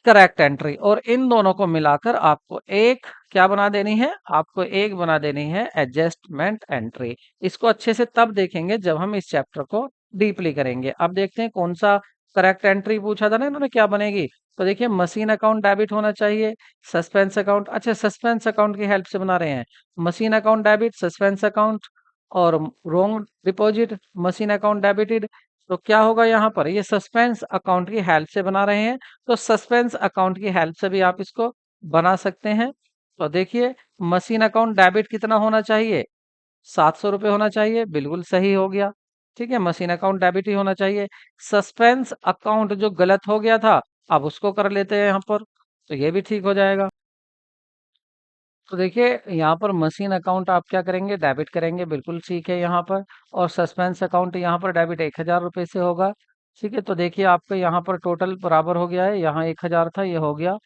करेक्ट एंट्री। और इन दोनों को मिलाकर आपको एक क्या बना देनी है, आपको एक बना देनी है एडजस्टमेंट एंट्री। इसको अच्छे से तब देखेंगे जब हम इस चैप्टर को डीपली करेंगे। अब देखते हैं कौन सा करेक्ट एंट्री पूछा था ना इन्होंने, क्या बनेगी। तो देखिए मशीन अकाउंट डेबिट होना चाहिए, सस्पेंस अकाउंट, अच्छा सस्पेंस अकाउंट की हेल्प से बना रहे हैं, machine account debit, suspense account, और रोंग डिपॉजिट, मशीन अकाउंट डेबिटेड। तो क्या होगा यहाँ पर, ये सस्पेंस अकाउंट की हेल्प से बना रहे हैं, तो सस्पेंस अकाउंट की हेल्प से भी आप इसको बना सकते हैं। तो देखिए मशीन अकाउंट डेबिट कितना होना चाहिए, 700 रुपये होना चाहिए, बिल्कुल सही हो गया। ठीक है, मशीन अकाउंट डेबिट ही होना चाहिए। सस्पेंस अकाउंट जो गलत हो गया था, अब उसको कर लेते हैं यहाँ पर, तो ये भी ठीक हो जाएगा। तो देखिए यहाँ पर मशीन अकाउंट आप क्या करेंगे, डेबिट करेंगे, बिल्कुल ठीक है यहाँ पर। और सस्पेंस अकाउंट यहाँ पर डेबिट 1,000 रुपये से होगा। ठीक है, तो देखिए आपका यहाँ पर टोटल बराबर हो गया है, यहाँ 1,000 था, ये हो गया।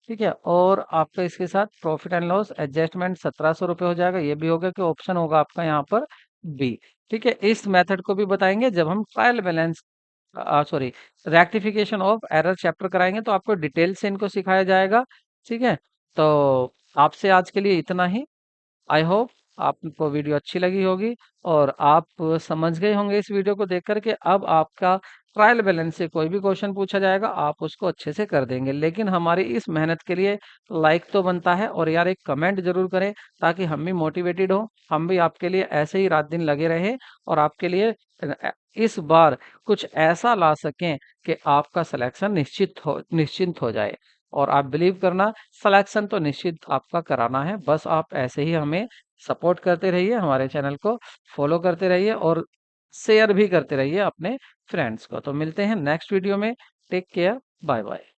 ठीक है, और आपका इसके साथ प्रॉफिट एंड लॉस एडजस्टमेंट 1,700 रुपये हो जाएगा, ये भी होगा कि ऑप्शन होगा आपका यहाँ पर बी। ठीक है, इस मेथड को भी बताएंगे जब हम trial balance, sorry, rectification of error chapter कराएंगे, तो आपको डिटेल से इनको सिखाया जाएगा। ठीक है, तो आपसे आज के लिए इतना ही। आई होप आपको वीडियो अच्छी लगी होगी और आप समझ गए होंगे इस वीडियो को देख कर के अब आपका ट्रायल बैलेंस से कोई भी क्वेश्चन पूछा जाएगा आप उसको अच्छे से कर देंगे। लेकिन हमारी इस मेहनत के लिए लाइक तो बनता है, और यार एक कमेंट जरूर करें ताकि हम भी मोटिवेटेड हो, हम भी आपके लिए ऐसे ही रात दिन लगे रहे और आपके लिए इस बार कुछ ऐसा ला सकें कि आपका सिलेक्शन निश्चिंत हो जाए। और आप बिलीव करना, सिलेक्शन तो निश्चित आपका कराना है, बस आप ऐसे ही हमें सपोर्ट करते रहिए, हमारे चैनल को फॉलो करते रहिए और शेयर भी करते रहिए अपने फ्रेंड्स को। तो मिलते हैं नेक्स्ट वीडियो में। Take care, bye bye.